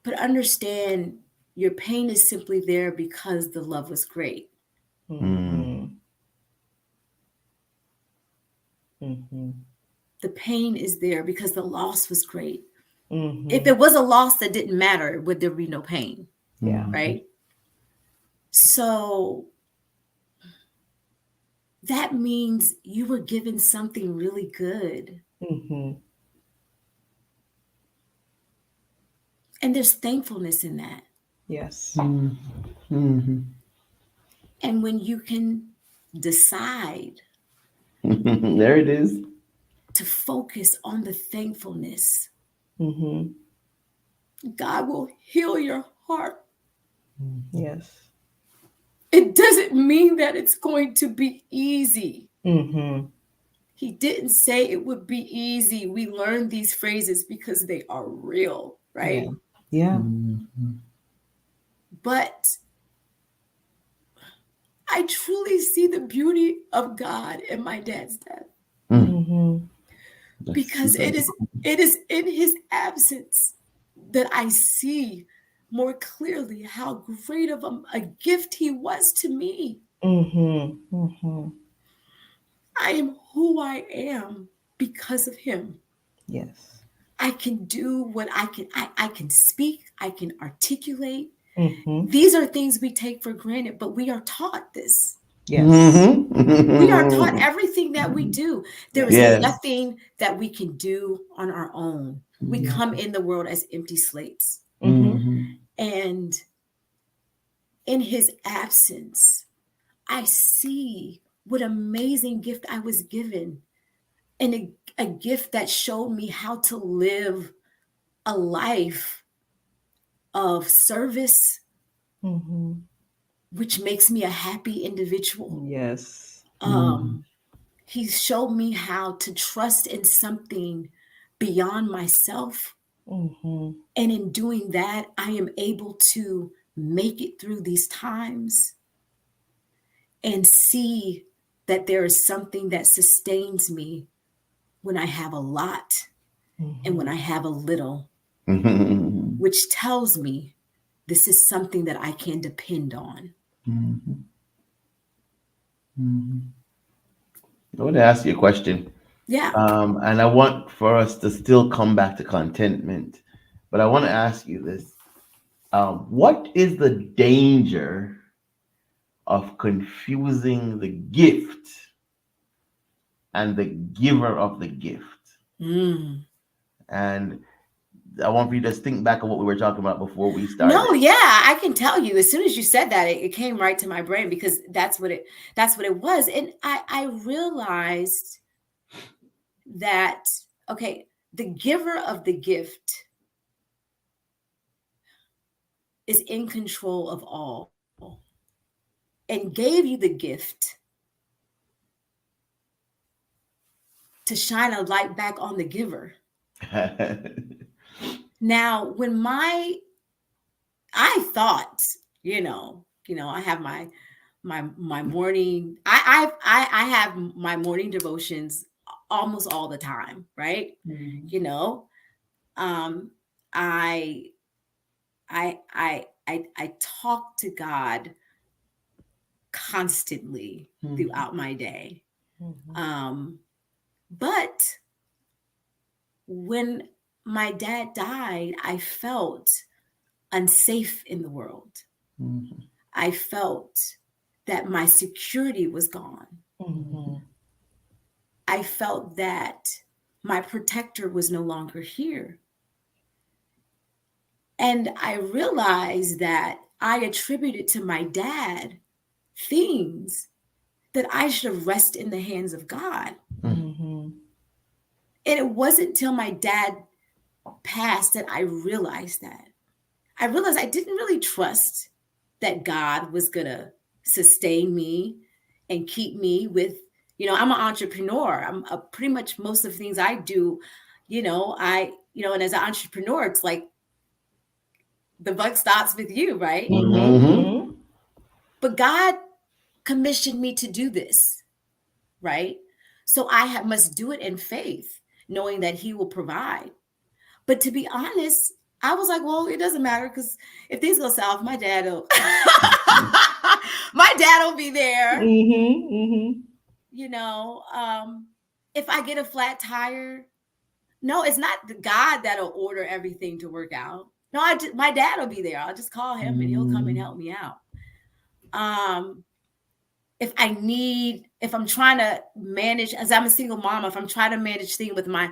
but understand your pain is simply there because the love was great. Mm-hmm. Mm-hmm. The pain is there because the loss was great. Mm-hmm. If it was a loss that didn't matter, would there be no pain? Yeah. Right? So that means you were given something really good. Mm-hmm. And there's thankfulness in that. Yes. Mm-hmm. And when you can decide There it is. to focus on the thankfulness, Mm-hmm. God will heal your heart. Yes. It doesn't mean that it's going to be easy. Mm-hmm. He didn't say it would be easy. We learn these phrases because they are real, right? Yeah. Mm-hmm. But I truly see the beauty of God in my dad's death. Mm-hmm. Because it is in his absence that I see more clearly how great of a gift he was to me. Mm-hmm. Mm-hmm. I am who I am because of him. Yes. I can do what I can speak, I can articulate. Mm-hmm. These are things we take for granted, but we are taught this. Yes. Mm-hmm. We are taught everything that we do. There is Yes. nothing that we can do on our own. We come in the world as empty slates. Mm-hmm. And in his absence, I see what amazing gift I was given, and a gift that showed me how to live a life of service, Mm-hmm. which makes me a happy individual. Yes. He showed me how to trust in something beyond myself. Mm-hmm. And in doing that, I am able to make it through these times and see that there is something that sustains me when I have a lot and when I have a little, Mm-hmm. which tells me this is something that I can depend on. Mm-hmm. Mm-hmm. I want to ask you a question. Yeah. And I want for us to still come back to contentment. But I want to ask you this. What is the danger of confusing the gift and the giver of the gift? And I want for you to just think back on what we were talking about before we started. No, yeah, I can tell you. As soon as you said that, it came right to my brain, because that's what it was. And I realized that, okay, the giver of the gift is in control of all and gave you the gift to shine a light back on the giver. Now, when I thought, I have my my morning. I have my morning devotions almost all the time, right? Mhm. You know, I I talk to God constantly throughout my day. But when my dad died, I felt unsafe in the world. I felt that my security was gone. Mhm. I felt that my protector was no longer here. And I realized that I attributed to my dad things that I should have rested in the hands of God. Mhm. And it wasn't till my dad passed that I realized that. I realized I didn't really trust that God was going to sustain me and keep me with, I'm an entrepreneur. I'm pretty much most of the things I do, and as an entrepreneur, it's like the buck stops with you, right? Mhm. But God commissioned me to do this, right? So I must do it in faith, knowing that He will provide. But to be honest, I was like, well, it doesn't matter because if things go south, my dad will be there. Mhm. If I get a flat tire, no, it's not the God that'll order everything to work out. No, my dad will be there. I'll just call him and he'll come and help me out. If I'm trying to manage, as I'm a single mom, if I'm trying to manage things with my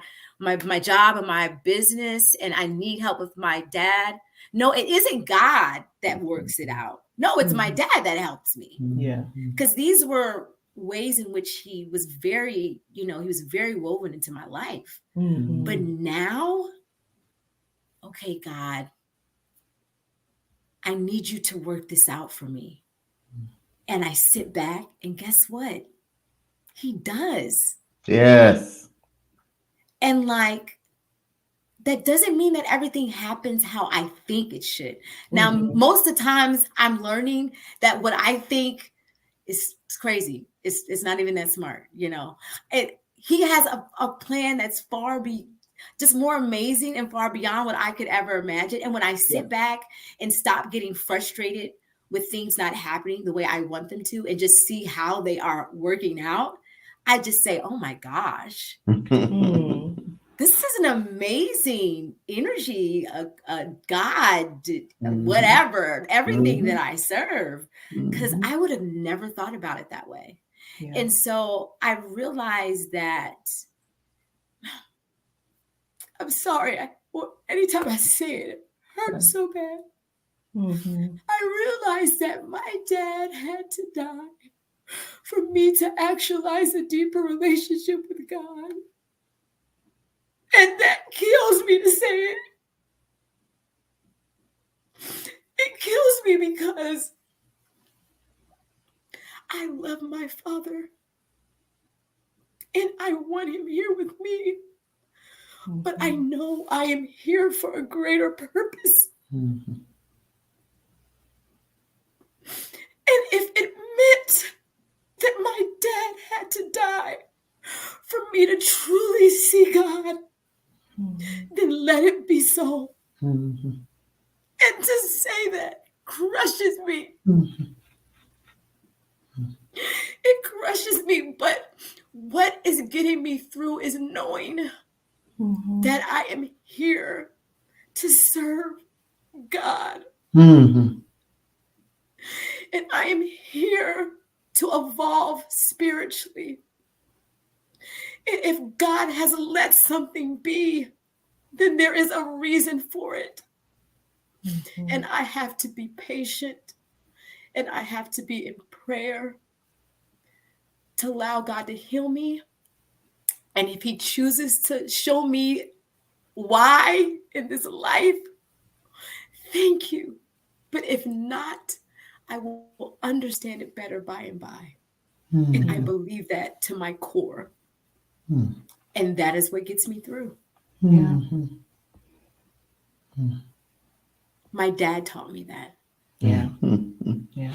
job and my business and I need help with my dad, no, it isn't God that works it out. No, it's my dad that helps me. Yeah. Because these were ways in which he was very woven into my life. But now, okay, God, I need you to work this out for me. And I sit back and guess what? He does. Yes. And that doesn't mean that everything happens how I think it should. Now, most of the times I'm learning that what I think is crazy. It's not even that smart, He has a plan that's just more amazing and far beyond what I could ever imagine. And when I sit back and stop getting frustrated with things not happening the way I want them to and just see how they are working out, I just say, oh my gosh. This is an amazing energy, a God, whatever, everything that I serve, because I would have never thought about it that way. Yeah. And so I realized that, I'm sorry, anytime I say it, it hurts so bad. I realized that my dad had to die for me to actualize a deeper relationship with God. And that kills me to say it. It kills me because I love my father and I want him here with me. But I know I am here for a greater purpose. And if it meant that my dad had to die for me to truly see God, then let it be so. And to say that crushes me. It crushes me, but what is getting me through is knowing that I am here to serve God. And I am here to evolve spiritually. And if God has let something be, then there is a reason for it. And I have to be patient and I have to be in prayer to allow God to heal me. And if he chooses to show me why in this life, thank you. But if not, I will understand it better by and by. And I believe that to my core. And that is what gets me through. Yeah. My dad taught me that. Yeah. Yeah.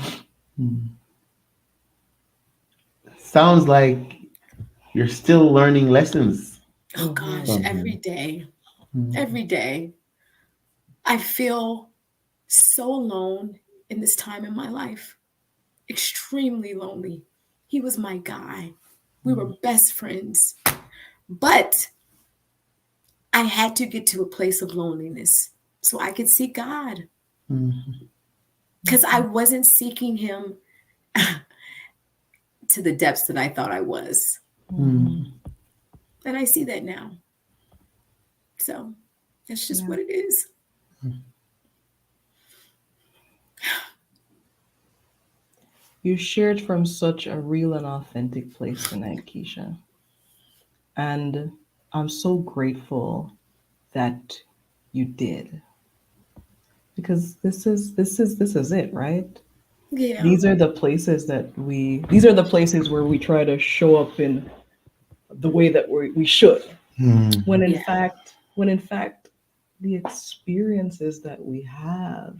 sounds like you're still learning lessons Oh gosh, from every him. day, Mhm. every day, I feel so alone in this time in my life. Extremely lonely. He was my guy. We were best friends. But I had to get to a place of loneliness so I could see God. Mhm. Because I wasn't seeking him to the depths that I thought I was. Mhm. And I see that now. So that's just what it is. You shared from such a real and authentic place tonight, Keisha. And I'm so grateful that you did. Because this is it, right? Yeah. These are the places where we try to show up in the way that we should. When Mhm. in Yeah. fact, the experiences that we have,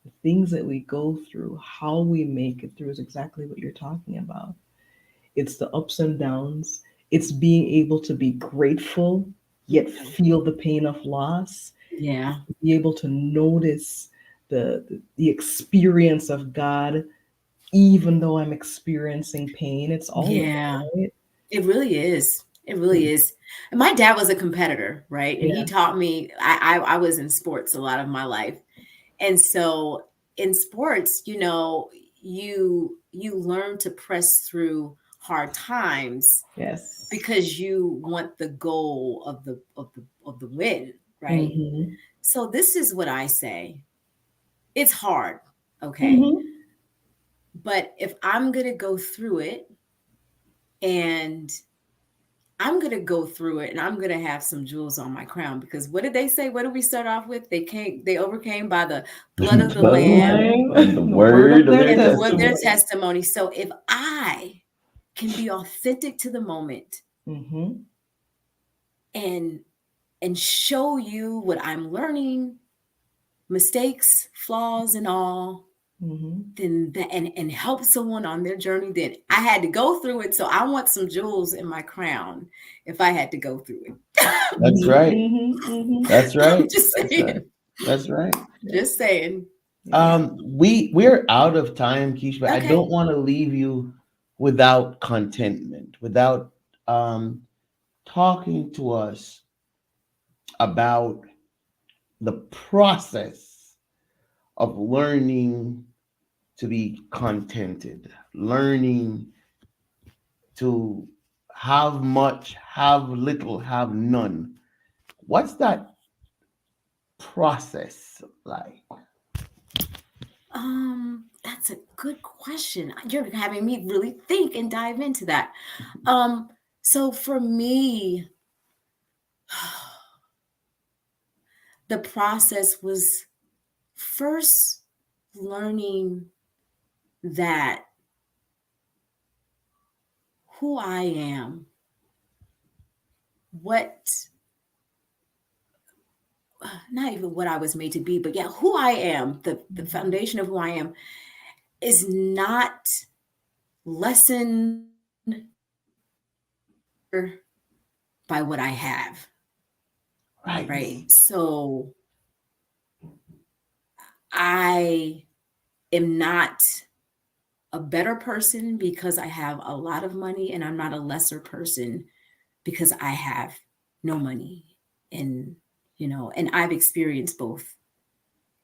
the things that we go through, how we make it through is exactly what you're talking about. It's the ups and downs. It's being able to be grateful, yet feel the pain of loss, Yeah. be able to notice the experience of God, even though I'm experiencing pain. It's all of Yeah. it, right? It really is. It really is. And my dad was a competitor, right? And he Yeah. taught me, I was in sports a lot of my life. And so in sports, you learn to press through hard times Yes. because you want the goal of the win, right? Mm-hmm. So this is what I say. It's hard, okay? Mm-hmm. But if I'm going to go through it and I'm going to go through it and I'm going to have some jewels on my crown because what did they say? What did we start off with? They overcame by the blood of the lamb And the The word of word of their their and the word of their testimony. testimony. testimony. So if I can be authentic to the moment Mm-hmm. and show you what I'm learning, mistakes, flaws and all, Mm-hmm. then that and help someone on their journey, then I had to go through it. So I want some jewels in my crown if I had to go through it. That's right. Mm-hmm. Mm-hmm. That's I'm right. just That's saying. right. That's right. Just saying. Yeah. We're out of time, Keish, but I Okay. don't want to leave you without contentment, without talking to us about the process of learning to be contented, learning to have much, have little, have none. What's that process like? That's a good question. You're having me really think and dive into that. So for me, the process was first learning that who I am, what not even what I was made to be, but yeah, who I am, the foundation of who I am is not lessened by what I have, Right. right? So I am not a better person because I have a lot of money, and I'm not a lesser person because I have no money. And and I've experienced both.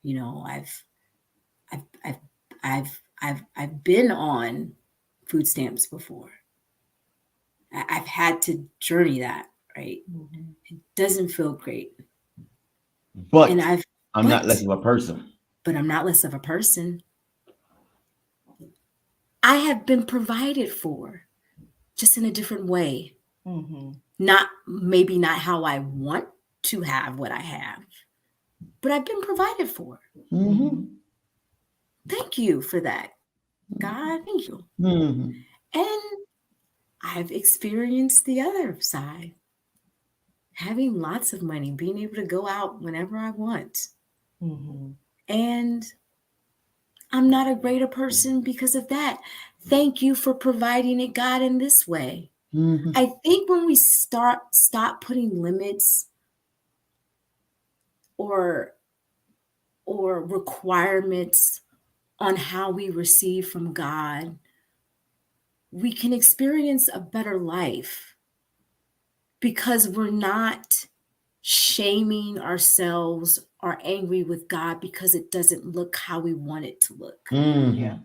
You know, I've I've I've been on food stamps before. I've had to journey that, right? Mm-hmm. It doesn't feel great. And But I've I'm not less but of a person. but I'm not less of a person. I have been provided for just in a different way. Mm-hmm. Not maybe not how I want to have what I have, but I've been provided for. Mm-hmm. Thank you for that, God. Thank you. Mm-hmm. And I've experienced the other side, having lots of money, being able to go out whenever I want. Mm-hmm. And I'm not a greater person because of that. Thank you for providing it, God, in this way. Mhm. I think when we stop putting limits or requirements on how we receive from God, we can experience a better life because we're not shaming ourselves or angry with God because it doesn't look how we want it to look. Mhm. Yeah.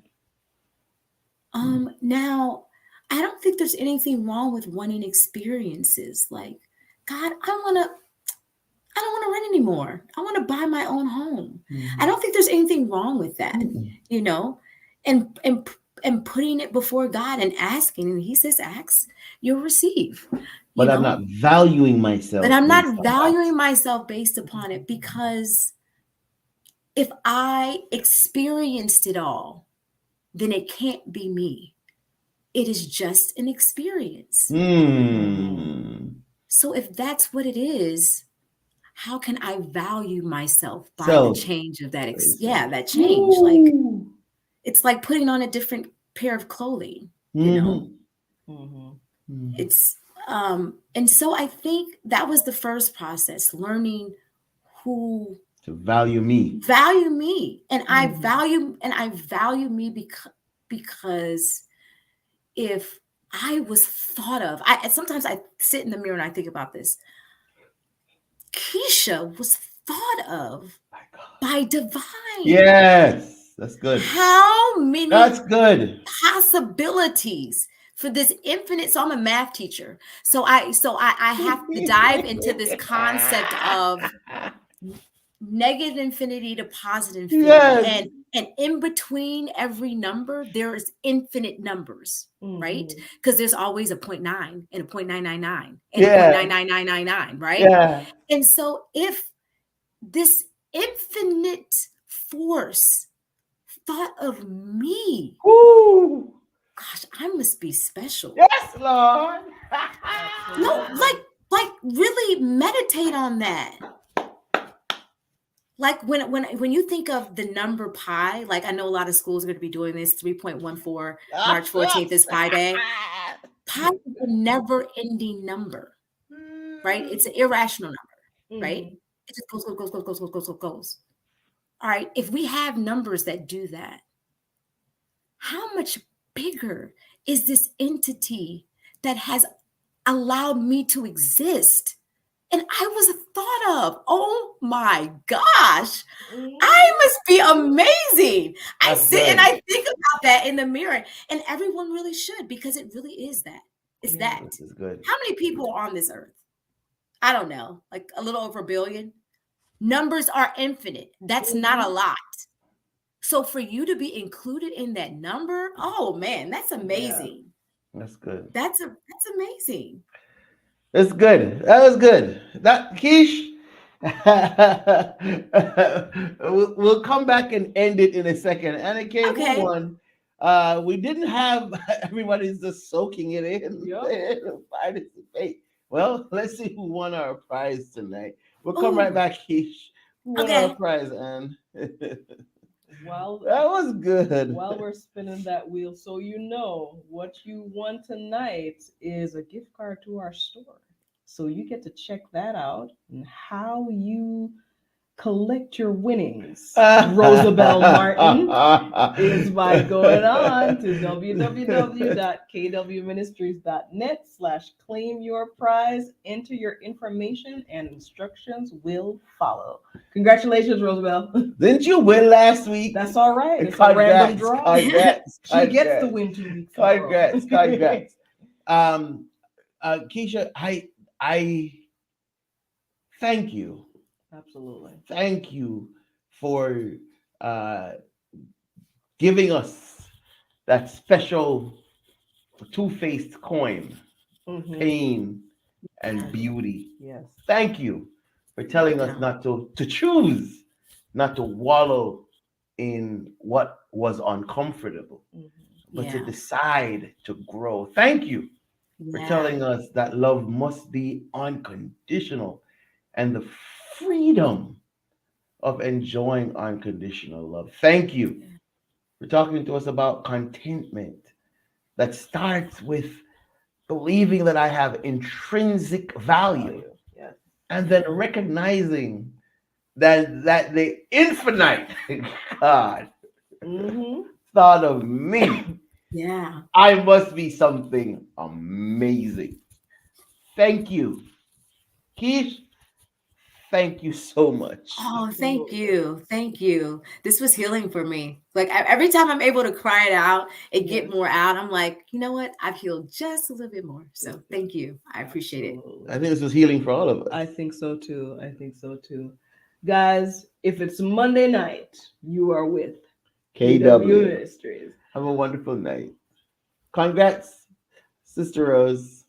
Now, I don't think there's anything wrong with wanting experiences. Like, God, I don't want to rent anymore. I want to buy my own home. I don't think there's anything wrong with that, you know, and putting it before God and asking, and He says, "Ask, you'll receive." But You I'm know? not valuing myself. But I'm based not on valuing myself based upon it, because if I experienced it all, then it can't be me. It is just an experience. that. Mm. So if that's what it is, how can I value myself by So- the change of that? so- That change. Like, Woo. it's like putting on a different pair of clothing, you know? Mhm. Mhm. It's and so I think that was the first process, learning who To value me. value me. And I value me because if I was thought of, sometimes I sit in the mirror and I think about this. Keisha was thought of My God. by divine. Yes, that's good. How many That's good. possibilities for this infinite? So I'm a math teacher. So I have to dive into this concept of negative infinity to positive infinity. Yes. And in between every number, there is infinite numbers, right? Mhm. Because there's always a 0.9 and a 0.999 and Yeah. a 0.99999, right? Yeah. And so if this infinite force thought of me, Woo. gosh, I must be special. Yes, Lord. No, like really meditate on that. Like when you think of the number pi, like I know a lot of schools are going to be doing this. 3.14, March 14th is Pi Day. Pi is a never-ending number, right? It's an irrational number, right? Mhm. It just goes. All right, if we have numbers that do that, how much bigger is this entity that has allowed me to exist? And I was thought of. Oh my gosh. I must be amazing. I That's sit and good. I think about that in the mirror. And everyone really should, because it really is that. It's that. This is good. How many people are on this earth? I don't know, like a little over a billion. Numbers are infinite. That's not a lot. So for you to be included in that number, oh man, that's amazing. That's good. That's amazing. That's good. That was good. That Keish. we'll come back and end it in a second. And okay, Okay. one. We didn't have everybody's just soaking it in. Participate. Well, let's see who won our prize tonight. We'll come right Ooh. back, Keish. Who won Okay. our prize, Anne? Well, That was good. while we're spinning that wheel, so you know what you won tonight is a gift card to our store. So you get to check that out and how you collect your winnings. Rosabelle Martin is by going on to www.kwministries.net/claim-your-prize. Enter your information and instructions will follow. Congratulations, Rosabelle. Didn't you win last week? That's all right. It's a random draw. Congrats. She gets to win 2 weeks. in a row. Congrats. Keisha, I thank you. Absolutely. Thank you for giving us that special two-faced coin, Mhm. pain and beauty. Yes. Thank you for telling us not to choose, not to wallow in what was uncomfortable, but to Yeah. decide to grow. Thank you for Yeah. telling us that love must be unconditional and the freedom of enjoying unconditional love. Thank you for talking to us about contentment that starts with believing that I have intrinsic value, Yes. and then recognizing that the infinite God Mm-hmm. thought of me. Yeah. I must be something amazing. Thank you, Keith. Thank you so much. Oh, thank you. Thank you. This was healing for me. Like every time I'm able to cry it out and get more out, I'm like, you know what? I've healed just a little bit more. So thank you. I appreciate it. I think this was healing for all of us. I think so too. I think so too. Guys, if it's Monday night, you are with KW Ministries. Have a wonderful night. Congrats, Sister Rose.